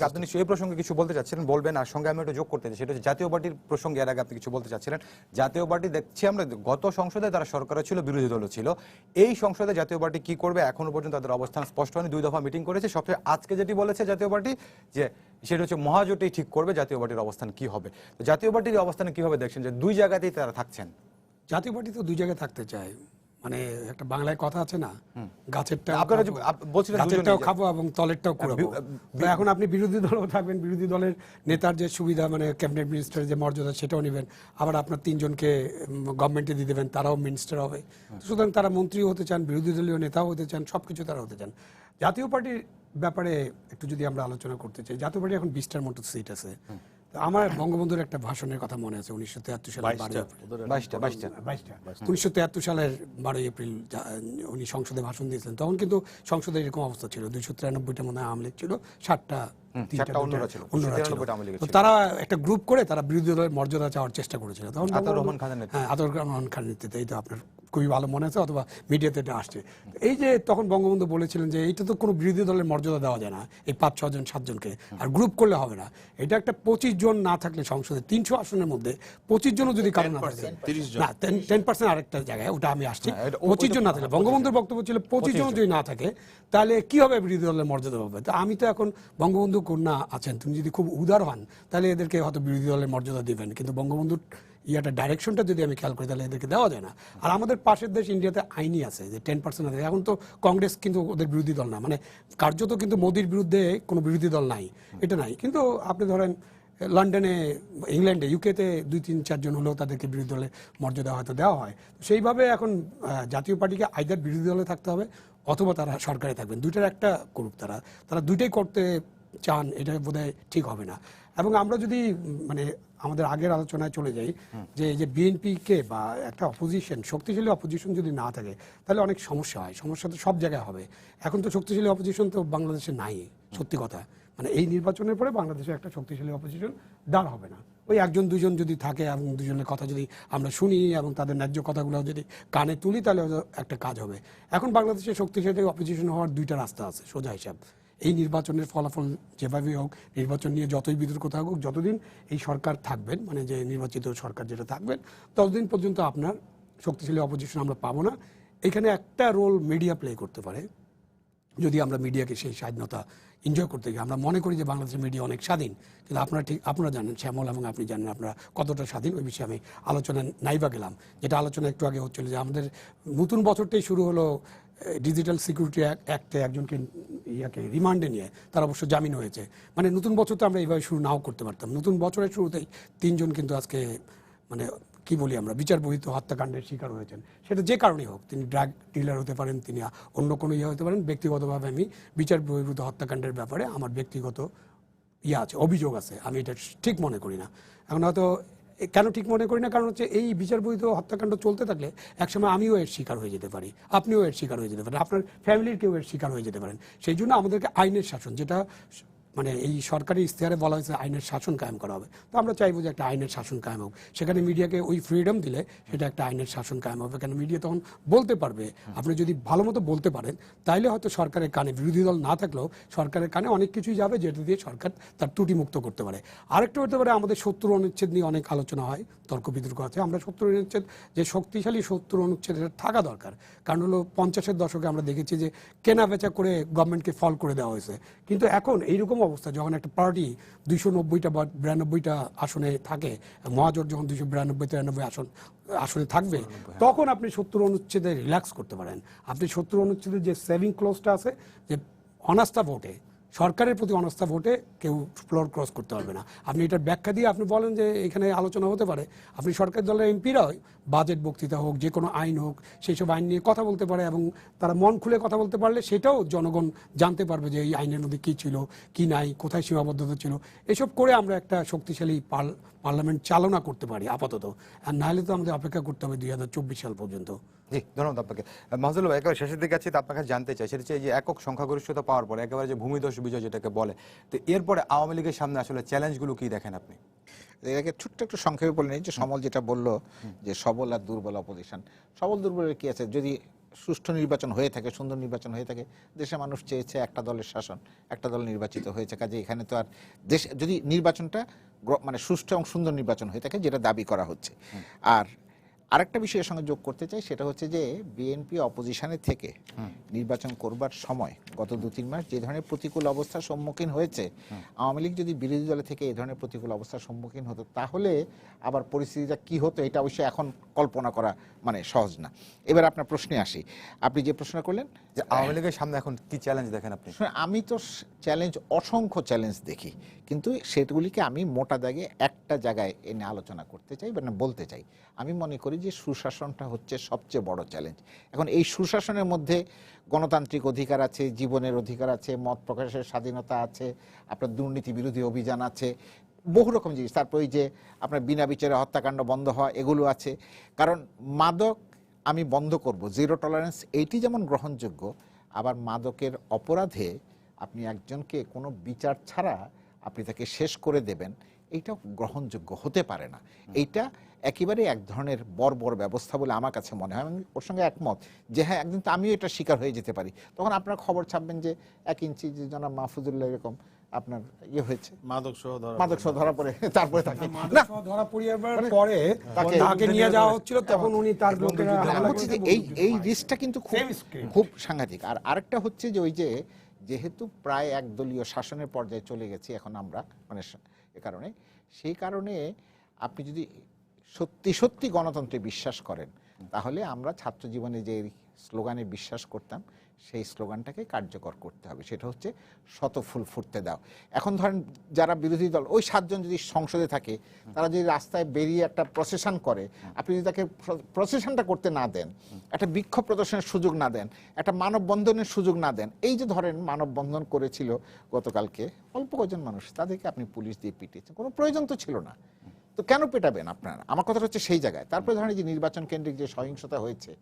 আপনি নিশ্চয়ই এই প্রসঙ্গে কিছু বলতে চাচ্ছিলেন, বলবেন। আর সঙ্গে আমি একটা যোগ করতে চাই, সেটা হচ্ছে জাতীয় পার্টির প্রসঙ্গে। এর আগে আপনি কিছু বলতে চাচ্ছিলেন। জাতীয় পার্টি দেখছি আমরা গত সংসদে তারা সরকারে ছিল, বিরোধী দলও ছিল। এই সংসদে জাতীয় পার্টি কি করবে এখনো পর্যন্ত তাদের অবস্থান স্পষ্ট হয়নি। 2 দফা মিটিং করেছে। সবচেয়ে আজকে যেটি বলেছে জাতীয় পার্টি, যে সেটা হচ্ছে মহাজোটেই ঠিক করবে জাতীয় পার্টির অবস্থান কি হবে। তো জাতীয় পার্টির অবস্থানে কিভাবে দেখছেন যে 2 জায়গাতেই তারা থাকছেন? জাতীয় পার্টি তো 2 জায়গায় থাকতে চায়। মানে একটা বাংলায় কথা আছে না, গাছেরটা আপনারা বলছিলেন গাছেরটাও খাবো এবং তলেরটাও কুড়াবো। তো এখন আপনি বিরোধী দলও থাকবেন, বিরোধী দলের নেতার যে সুবিধা, মানে ক্যাবিনেট মিনিস্টারের যে মর্যাদা, সেটাও নেবেন। আবার আপনার 3 জনকে গভর্নমেন্টে দিয়ে দেবেন, তারাও মিনিস্টার হবে। সুতরাং তারা মন্ত্রীও হতে চান, বিরোধী দলীয় নেতাও হতে চান, সবকিছু তারা হতে চান। জাতীয় পার্টির ব্যাপারে একটু যদি আমরা আলোচনা করতে চাই, জাতীয় পার্টি এখন 20টার মতো সিট আছে। আমার বঙ্গবন্ধুর একটা ভাষণের কথা মনে আছে 1973 সালের 12 এপ্রিল। 1973 সালের 12 এপ্রিল উনি সংসদে ভাষণ দিয়েছিলেন। তখন কিন্তু সংসদে এরকম অবস্থা ছিল, 293টা মনে হয় আওয়ামী লীগ ছিল, 60টা অন্যরা ছিল। অন্যরা ছিল। 93টা আওয়ামী লীগের তো ছিল। তারা একটা গ্রুপ করে তারা বিরোধী দলের মর্যাদা চাওয়ার চেষ্টা করেছিল। তখন আতাউর রহমান খানের নেতৃত্বে। হ্যাঁ, আতাউর রহমান খানের নেতৃত্বে, এই তো আপনার খুবই ভালো মনে আছে, অথবা মিডিয়াতে এটা আসছে। এই যে তখন বঙ্গবন্ধু বলেছিলেন যে এটা তো কোনো বিরোধী দলের মর্যাদা দেওয়া যায় না, এই 5-6 জন 7 জনকে, আর গ্রুপ করলে হবে না। এটা একটা 25 জন না থাকলে সংসদে 300 আসনের মধ্যে 25 জনও যদি কারণ না থাকে, 30 জন। না 10% আরেকটা জায়গায়, ওটা আমি আসছি। হ্যাঁ, এটা 25 জন না থাকলে, বঙ্গবন্ধুর বক্তব্য ছিল 25 জন যদি না থাকে তাহলে কি হবে, বিরোধী দলের মর্যাদা হবে। তো আমি তো এখন বঙ্গবন্ধু কন্যা আছেন, তুমি যদি খুব উদার হন তাহলে এদেরকে হয়তো বিরোধী দলের মর্যাদা দিবেন, কিন্তু বঙ্গবন্ধুর ইয়াটা ডাইরেকশনটা যদি আমি খেয়াল করি তাহলে এদেরকে দেওয়া যায় না। আর আমাদের পাশের দেশ ইন্ডিয়াতে আইনই আছে যে 10% আছে। এখন তো কংগ্রেস কিন্তু ওদের বিরোধী দল না, মানে কার্যত কিন্তু মোদির বিরুদ্ধে কোনো বিরোধী দল নাই, এটা নাই। কিন্তু আপনি ধরেন লন্ডনে, ইংল্যান্ডে, ইউকেতে 2-3-4 জন হলেও তাদেরকে বিরোধী দলের মর্যাদা হয়তো দেওয়া হয়। সেইভাবে এখন জাতীয় পার্টিকে আইদার বিরোধী দলে থাকতে হবে অথবা তারা সরকারে থাকবেন, দুইটার একটা করুক। তারা দুইটাই করতে চান, এটা বোধহয় ঠিক হবে না। এবং আমরা যদি মানে আমাদের আগের আলোচনায় চলে যাই যে এই যে বিএনপিকে বা একটা অপোজিশন, শক্তিশালী অপোজিশন যদি না থাকে তাহলে অনেক সমস্যা হয়। সমস্যা তো সব জায়গায় হবে। এখন তো শক্তিশালী অপোজিশন তো বাংলাদেশে নাই, সত্যি কথা। মানে এই নির্বাচনের পরে বাংলাদেশে একটা শক্তিশালী অপোজিশন দাঁড় হবে না। ওই 1-2 জন যদি থাকে এবং দুজনের কথা যদি আমরা শুনি এবং তাদের ন্যায্য কথাগুলো যদি কানে তুলি তাহলে একটা কাজ হবে। এখন বাংলাদেশে শক্তিশালী অপোজিশন হওয়ার 2টা রাস্তা আছে, সোজা হিসাব। এই নির্বাচনের ফলাফল যেভাবেই হোক, নির্বাচন নিয়ে যতই বিতর্ক থাকুক, যতদিন এই সরকার থাকবেন, মানে যে নির্বাচিত সরকার যেটা থাকবেন, ততদিন পর্যন্ত আপনার শক্তিশালী অপোজিশন আমরা পাবো না। এখানে একটা রোল মিডিয়া প্লে করতে পারে, যদি আমরা মিডিয়াকে সেই স্বাধীনতা এনজয় করতে গিয়ে আমরা মনে করি যে বাংলাদেশের মিডিয়া অনেক স্বাধীন, কিন্তু আপনারা জানেন, শ্যামল এবং আপনি জানেন আপনারা কতটা স্বাধীন। ওই বিষয়ে আমি আলোচনা নাইবা গেলাম, যেটা আলোচনা একটু আগে হচ্ছিল যে আমাদের নতুন বছরটাই শুরু হলো ডিজিটাল সিকিউরিটি অ্যাক্টে একজনকে রিমান্ডে নিয়ে, তার অবশ্য জামিন হয়েছে। মানে নতুন বছর তো আমরা এইভাবে শুরু নাও করতে পারতাম। নতুন বছরের শুরুতেই 3 জন কিন্তু আজকে মানে কি বলি আমরা, বিচার বহির্ভূত হত্যাকাণ্ডের শিকার হয়েছেন। সেটা যে কারণেই হোক, তিনি ড্রাগ ডিলার হতে পারেন, তিনি অন্য কোনো হতে পারেন। ব্যক্তিগতভাবে আমি বিচার বহির্ভূত হত্যাকাণ্ডের ব্যাপারে আমার ব্যক্তিগত আছে, অভিযোগ আছে, আমি এটা ঠিক মনে করি না। এখন হয়তো কেন ঠিক মনে করি না, কারণ হচ্ছে এই বিচার বহির্ভূত হত্যাকাণ্ড চলতে থাকলে একসময় আমিও এর শিকার হয়ে যেতে পারি, আপনিও এর শিকার হয়ে যেতে পারেন, আপনার ফ্যামিলির কেউ এর শিকার হয়ে যেতে পারেন। সেই জন্য আমাদেরকে আইনের শাসন, যেটা মানে এই সরকারি ইশতেহারে বলা হয়েছে আইনের শাসন কায়েম করা হবে, তো আমরা চাইবো যে একটা আইনের শাসন কায়েম হোক। সেখানে মিডিয়াকে ওই ফ্রিডম দিলে সেটা একটা আইনের শাসন কায়েম হবে। কেন মিডিয়া তখন বলতে পারবে, আপনি যদি ভালো মতো বলতে পারেন তাইলে হয়তো সরকারের কানে, বিরোধী দল না থাকলেও সরকারের কানে অনেক কিছুই যাবে যেটা দিয়ে সরকার তার ত্রুটি মুক্ত করতে পারে। আরেকটা হতে পারে, আমাদের 70 অনুচ্ছেদ নিয়ে অনেক আলোচনা হয়, তর্ক বিতর্ক আছে। আমরা 70 অনুচ্ছেদ, যে শক্তিশালী 70 অনুচ্ছেদ, এটা থাকা দরকার। কারণ হলো 50-এর দশকে আমরা দেখেছি যে কেনা বেচা করে গভর্নমেন্টকে ফল করে দেওয়া হয়েছে। কিন্তু এখন এইরকম অবস্থা, যখন একটা পার্টি 290টা বা 92টা আসনে থাকে, মহাজোট যখন 292-93 আসনে থাকবে, তখন আপনি 70 অনুচ্ছেদে রিল্যাক্স করতে পারেন। আপনি 70 অনুচ্ছেদের যে সেভিং ক্লোজটা আছে, যে অনাস্থা ভোটে, সরকারের প্রতি অনাস্থা ভোটে কেউ ফ্লোর ক্রস করতে পারবে না। আপনি এটার ব্যাখ্যা দিয়ে আপনি বলেন যে এখানে আলোচনা হতে পারে, আপনি সরকারি দলের এমপিরা বাজেট বক্তৃতা হোক, যে কোনো আইন হোক, সেই সব আইন নিয়ে কথা বলতে পারে, এবং তারা মন খুলে কথা বলতে পারলে সেটাও জনগণ জানতে পারবে যে এই আইনের মধ্যে কী ছিল, কি নাই, কোথায় সীমাবদ্ধতা ছিল। এসব করে আমরা একটা শক্তিশালী পার্লামেন্ট চালনা করতে পারি আপাতত। আর নাহলে তো আমাদের অপেক্ষা করতে হবে 2024 সাল পর্যন্ত। জি, ধন্যবাদ আপনাকে। মাহজুল ভাই, একেবারে শেষের দিকে আছি, তো আপনাকে জানতে চাই সেটা হচ্ছে এই যে একক সংখ্যাগরিষ্ঠতা পাওয়ার পরে একেবারে যে ভূমিধস বিজয় যেটাকে বলে, তো এরপরে আওয়ামী লীগের সামনে আসলে চ্যালেঞ্জগুলো কি দেখেন আপনি? এটাকে ছোট্ট একটু সংক্ষেপে বলে নিই যে সমল যেটা বললো যে সবল আর দুর্বল অপোজিশন। সবল দুর্বলের কি আছে, যদি সুষ্ঠু নির্বাচন হয়ে থাকে, সুন্দর নির্বাচন হয়ে থাকে, দেশের মানুষ চেয়েছে একটা দলের শাসন, একটা দল নির্বাচিত হয়েছে, কাজে এখানে তো আর দেশ, যদি নির্বাচনটা মানে সুষ্ঠু এবং সুন্দর নির্বাচন হয়ে থাকে যেটা দাবি করা হচ্ছে। আর আরেকটা বিষয়ের সঙ্গে যোগ করতে চাই, সেটা হচ্ছে যে বিএনপি অপোজিশনে থেকে নির্বাচন করবার সময় গত 2-3 মাস যে ধরনের প্রতিকূল অবস্থার সম্মুখীন হয়েছে, আওয়ামী লীগ যদি বিরোধী দলে থেকে এই ধরনের প্রতিকূল অবস্থার সম্মুখীন হতো তাহলে আবার পরিস্থিতিটা কি হতো, এটা অবশ্যই এখন কল্পনা করা মানে সহজ না। এবার আপনার প্রশ্নে আসি, আপনি যে প্রশ্ন করলেন যে আওয়ামী লীগের সামনে এখন কি চ্যালেঞ্জ দেখেন আপনি? আমি তো চ্যালেঞ্জ, অসংখ্য চ্যালেঞ্জ দেখি, কিন্তু সেগুলিকে আমি মোটা দাগে একটা জায়গায় এনে আলোচনা করতে চাই বা বলতে চাই। আমি মনে করি যে সুশাসনটা হচ্ছে সবচেয়ে বড় চ্যালেঞ্জ। এখন এই সুশাসনের মধ্যে গণতান্ত্রিক অধিকার আছে, জীবনের অধিকার আছে, মত প্রকাশের স্বাধীনতা আছে, আপনার দুর্নীতি বিরোধী অভিযান আছে, বহু রকম জিনিস। তারপর ওই যে আপনার বিনা বিচারে হত্যাকাণ্ড বন্ধ হওয়া, এগুলো আছে। কারণ মাদক আমি বন্ধ করব, জিরো টলারেন্স, এইটি যেমন গ্রহণযোগ্য, আবার মাদকের অপরাধে আপনি একজনকে কোনো বিচার ছাড়া আপনি তাকে শেষ করে দেবেন, এইটাও গ্রহণযোগ্য হতে পারে না। এইটা একেবারে এক ধরনের বর্বর ব্যবস্থা বলে আমার কাছে মনে হয়। আমি ওর সঙ্গে একমত যে হ্যাঁ, একদিন তো আমিও এটা শিকার হয়ে যেতে পারি। তখন আপনারা খবর ছাপবেন যে 1 ইঞ্চি যে জনাব মাহফুজুল্লাহ এরকম আপনার ইয়ে হয়েছে, মাদক সহ ধরা পড়ে, তারপরে তাকে না ধরা পড়িয়াবার পরে তাকে নিয়ে যাওয়া হচ্ছিল, তখন উনি তার লোকেরা হামলা হচ্ছে করেছে। যে এই রিস্কটা কিন্তু খুব সাংঘাতিক। আর আরেকটা হচ্ছে যে ওই যে যেহেতু প্রায় একদলীয় শাসনের পর্যায়ে চলে গেছি এখন আমরা, মানে এ কারণে, সেই কারণে আপনি যদি সত্যি সত্যি গণতন্ত্রে বিশ্বাস করেন, তাহলে আমরা ছাত্র জীবনে যে স্লোগানে বিশ্বাস করতাম, সেই স্লোগানটাকে কার্যকর করতে হবে। সেটা হচ্ছে শত ফুল ফুটতে দাও। এখন ধরেন যারা বিরোধী দল, ওই 7 জন যদি সংসদে থাকে, তারা যদি রাস্তায় বেরিয়ে একটা প্রসেশন করে, আপনি যদি তাকে প্রসেশনটা করতে না দেন, একটা বিক্ষোভ প্রদর্শনের সুযোগ না দেন, একটা মানববন্ধনের সুযোগ না দেন, এই যে ধরেন মানববন্ধন করেছিল গতকালকে অল্প কজন মানুষ, তাদেরকে আপনি পুলিশ দিয়ে পিটিয়েছেন, কোনো প্রয়োজন তো ছিল না। তো কেন পেটাবেন আপনারা? আমার কথা হচ্ছে সেই জায়গায়। তারপরে ধরেন যে নির্বাচন কেন্দ্রিক যে সহিংসতা হয়েছে,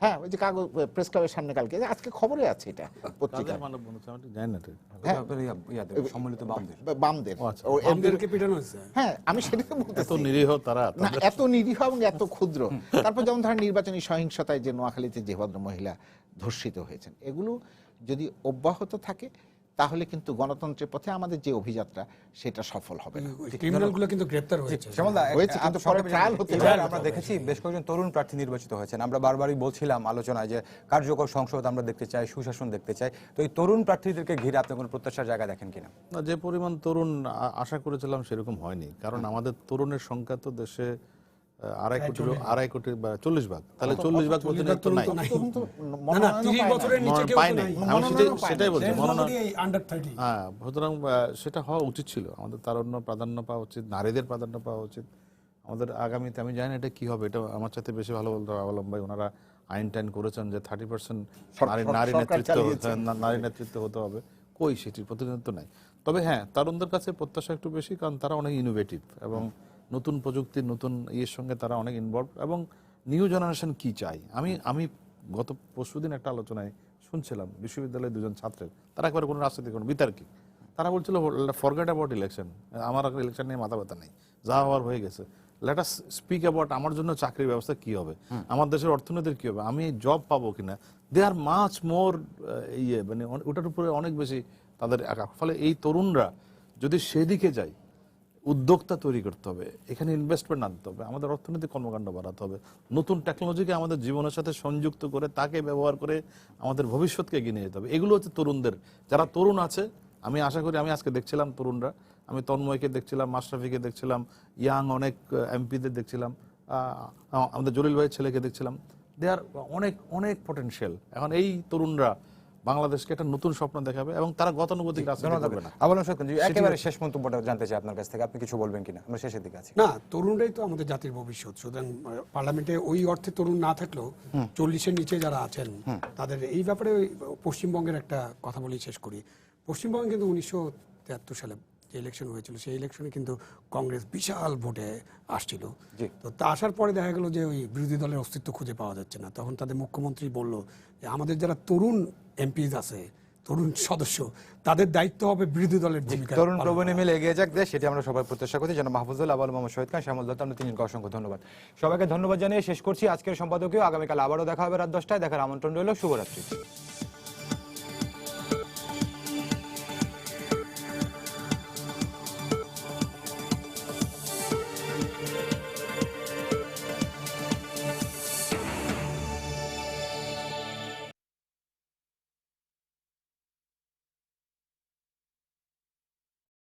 হ্যাঁ, ওই যে কাগজ প্রেস ক্লাবের সামনে কালকে, আজকে খবরে আছে এটা পত্রিকায়, সম্মিলিত বামদের বামদের, ও আমাদেরকে পিটানো হয়েছে। হ্যাঁ, আমি সেটাকে এত বলতেছি। নিরীহ তারা, না, এত নিরীহ এবং এত ক্ষুদ্র। তারপর যেমন ধরেন নির্বাচনী সহিংসতায় যে নোয়াখালীতে যে ভদ্র মহিলা ধর্ষিত হয়েছেন, এগুলো যদি অব্যাহত থাকে, তাহলে কিন্তু গণতন্ত্রের পথে আমাদের যে অভিযাত্রা, সেটা সফল হবে না। ক্রিমিনালগুলো কিন্তু গ্রেপ্তার হয়েছে। শ্যামলদা, হয়েছে, কিন্তু পরে ট্রায়াল হতে এবার আমরা দেখেছি বেশ কয়েকজন তরুণ প্রার্থী নির্বাচিত হয়েছেন। আমরা বারবারই বলছিলাম আলোচনায় যে কার্যকর সংসদ আমরা দেখতে চাই, সুশাসন দেখতে চাই। তো এই তরুণ প্রার্থীদেরকে ঘিরে আপনি কোনো প্রত্যাশার জায়গা দেখেন কিনা? না, যে পরিমাণ তরুণ আশা করেছিলাম সেরকম হয়নি। কারণ আমাদের তরুণের সংখ্যা তো দেশে 2.5 কোটি বা 40 ভাগ। তাহলে 40 ভাগ প্রতিনিধিত্ব তো নাই। না না, 30 বছরের নিচে কেউ তো পায়নি। নাই। আমি সেটাই বলছি, মনোনয়ন। এই আন্ডার 30। হ্যাঁ, সুতরাং সেটা হওয়া উচিত ছিল। আমাদের তারুণ্য প্রাধান্য পাওয়া উচিত, নারীদের প্রাধান্য পাওয়া উচিত। আমাদের আগামীতে আমি জানি না এটা কি হবে, এটা আমার সাথে বেশি ভালো বলতে হবে আলম ভাই। ওনারা আইন টাইন করেছেন যে 30% নারী নেতৃত্ব হতে হবে। কই সেটির প্রতিনিধিত্ব নাই। তবে হ্যাঁ, তরুণদের কাছে প্রত্যাশা একটু বেশি, কারণ তারা অনেক ইনোভেটিভ এবং নতুন প্রযুক্তির নতুন ইয়ের সঙ্গে তারা অনেক ইনভলভ। এবং নিউ জেনারেশন কি চাই, আমি গত পরশুদিন একটা আলোচনায় শুনছিলাম বিশ্ববিদ্যালয়ের 2 জন ছাত্রের, তারা একবারে কোনো রাজনীতি কোনো বিতর্কিক, তারা বলছিল ফরগেট অ্যাবাউট ইলেকশন, আমার ইলেকশন নিয়ে মাথা ব্যথা নেই, যা হওয়ার হয়ে গেছে, লেট আস স্পিক অ্যাবাউট আমার জন্য চাকরির ব্যবস্থা কি হবে, আমার দেশের অর্থনীতির কি হবে, আমি জব পাবো কিনা। দে আর মাচ মোর মানে ওটার উপরে অনেক বেশি তাদের একা। ফলে এই তরুণরা যদি সেদিকে যায়, উদ্যোক্তা তৈরি করতে হবে, এখানে ইনভেস্টমেন্ট আনতে হবে, আমাদের অর্থনৈতিক কর্মকাণ্ড বাড়াতে হবে, নতুন টেকনোলজিকে আমাদের জীবনের সাথে সংযুক্ত করে তাকে ব্যবহার করে আমাদের ভবিষ্যৎকে এগিয়ে নিয়ে যেতে হবে। এগুলো হচ্ছে তরুণদের, যারা তরুণ আছে। আমি আশা করি, আমি আজকে দেখছিলাম তরুণরা, আমি তন্ময়কে দেখছিলাম, মাশরাফিকে দেখছিলাম, ইয়াং অনেক এমপিদের দেখছিলাম, আমাদের জলিল ভাইয়ের ছেলেকে দেখছিলাম। দে আর অনেক অনেক পটেনশিয়াল। এখন এই তরুণরা বাংলাদেশকে একটা নতুন স্বপ্ন দেখাবে এবং তারা গতানুগতিক রাজনীতি করবে না। একেবারে শেষ মন্তব্যটা জানতে চাই আপনার কাছ থেকে, আপনি কিছু বলবেন কিনা? আমরা শেষের দিকে আছি। না, তরুণরাই তো আমাদের জাতির ভবিষ্যৎ। সুতরাং পার্লামেন্টে ওই অর্থে তরুণ না থাকলেও 40-এর নিচে যারা আছেন তাদের এই ব্যাপারে পশ্চিমবঙ্গের একটা কথা বলেই শেষ করি। পশ্চিমবঙ্গে কিন্তু 1973 সালে যে ইলেকশন হয়েছিল, সেই ইলেকশনে কিন্তু কংগ্রেস বিশাল ভোটে আসছিল। তো তা আসার পরে দেখা গেল যে ওই বিরোধী দলের অস্তিত্ব খুঁজে পাওয়া যাচ্ছে না। তখন তাদের মুখ্যমন্ত্রী বলল যে আমাদের যারা তরুণ এমপিজ আছে, তরুণ সদস্য, তাদের দায়িত্ব হবে বিরোধী দলের ভূমিকা। তরুণ প্রবণে মিলে এগিয়ে যাক দেশ, সেটি আমরা সবাই প্রত্যাশা করছি। যেন মাহফুজুল, আবুল মোহাম্মদ শহীদ খান, শ্যামল দত্ত, আমরা 3 জনকে অসংখ্য ধন্যবাদ। সবাইকে ধন্যবাদ জানিয়ে শেষ করছি আজকের সম্পাদকীয়। আগামীকাল আবারও দেখা হবে রাত 10টায়। দেখার আমন্ত্রণ রইল। শুভরাত্রি।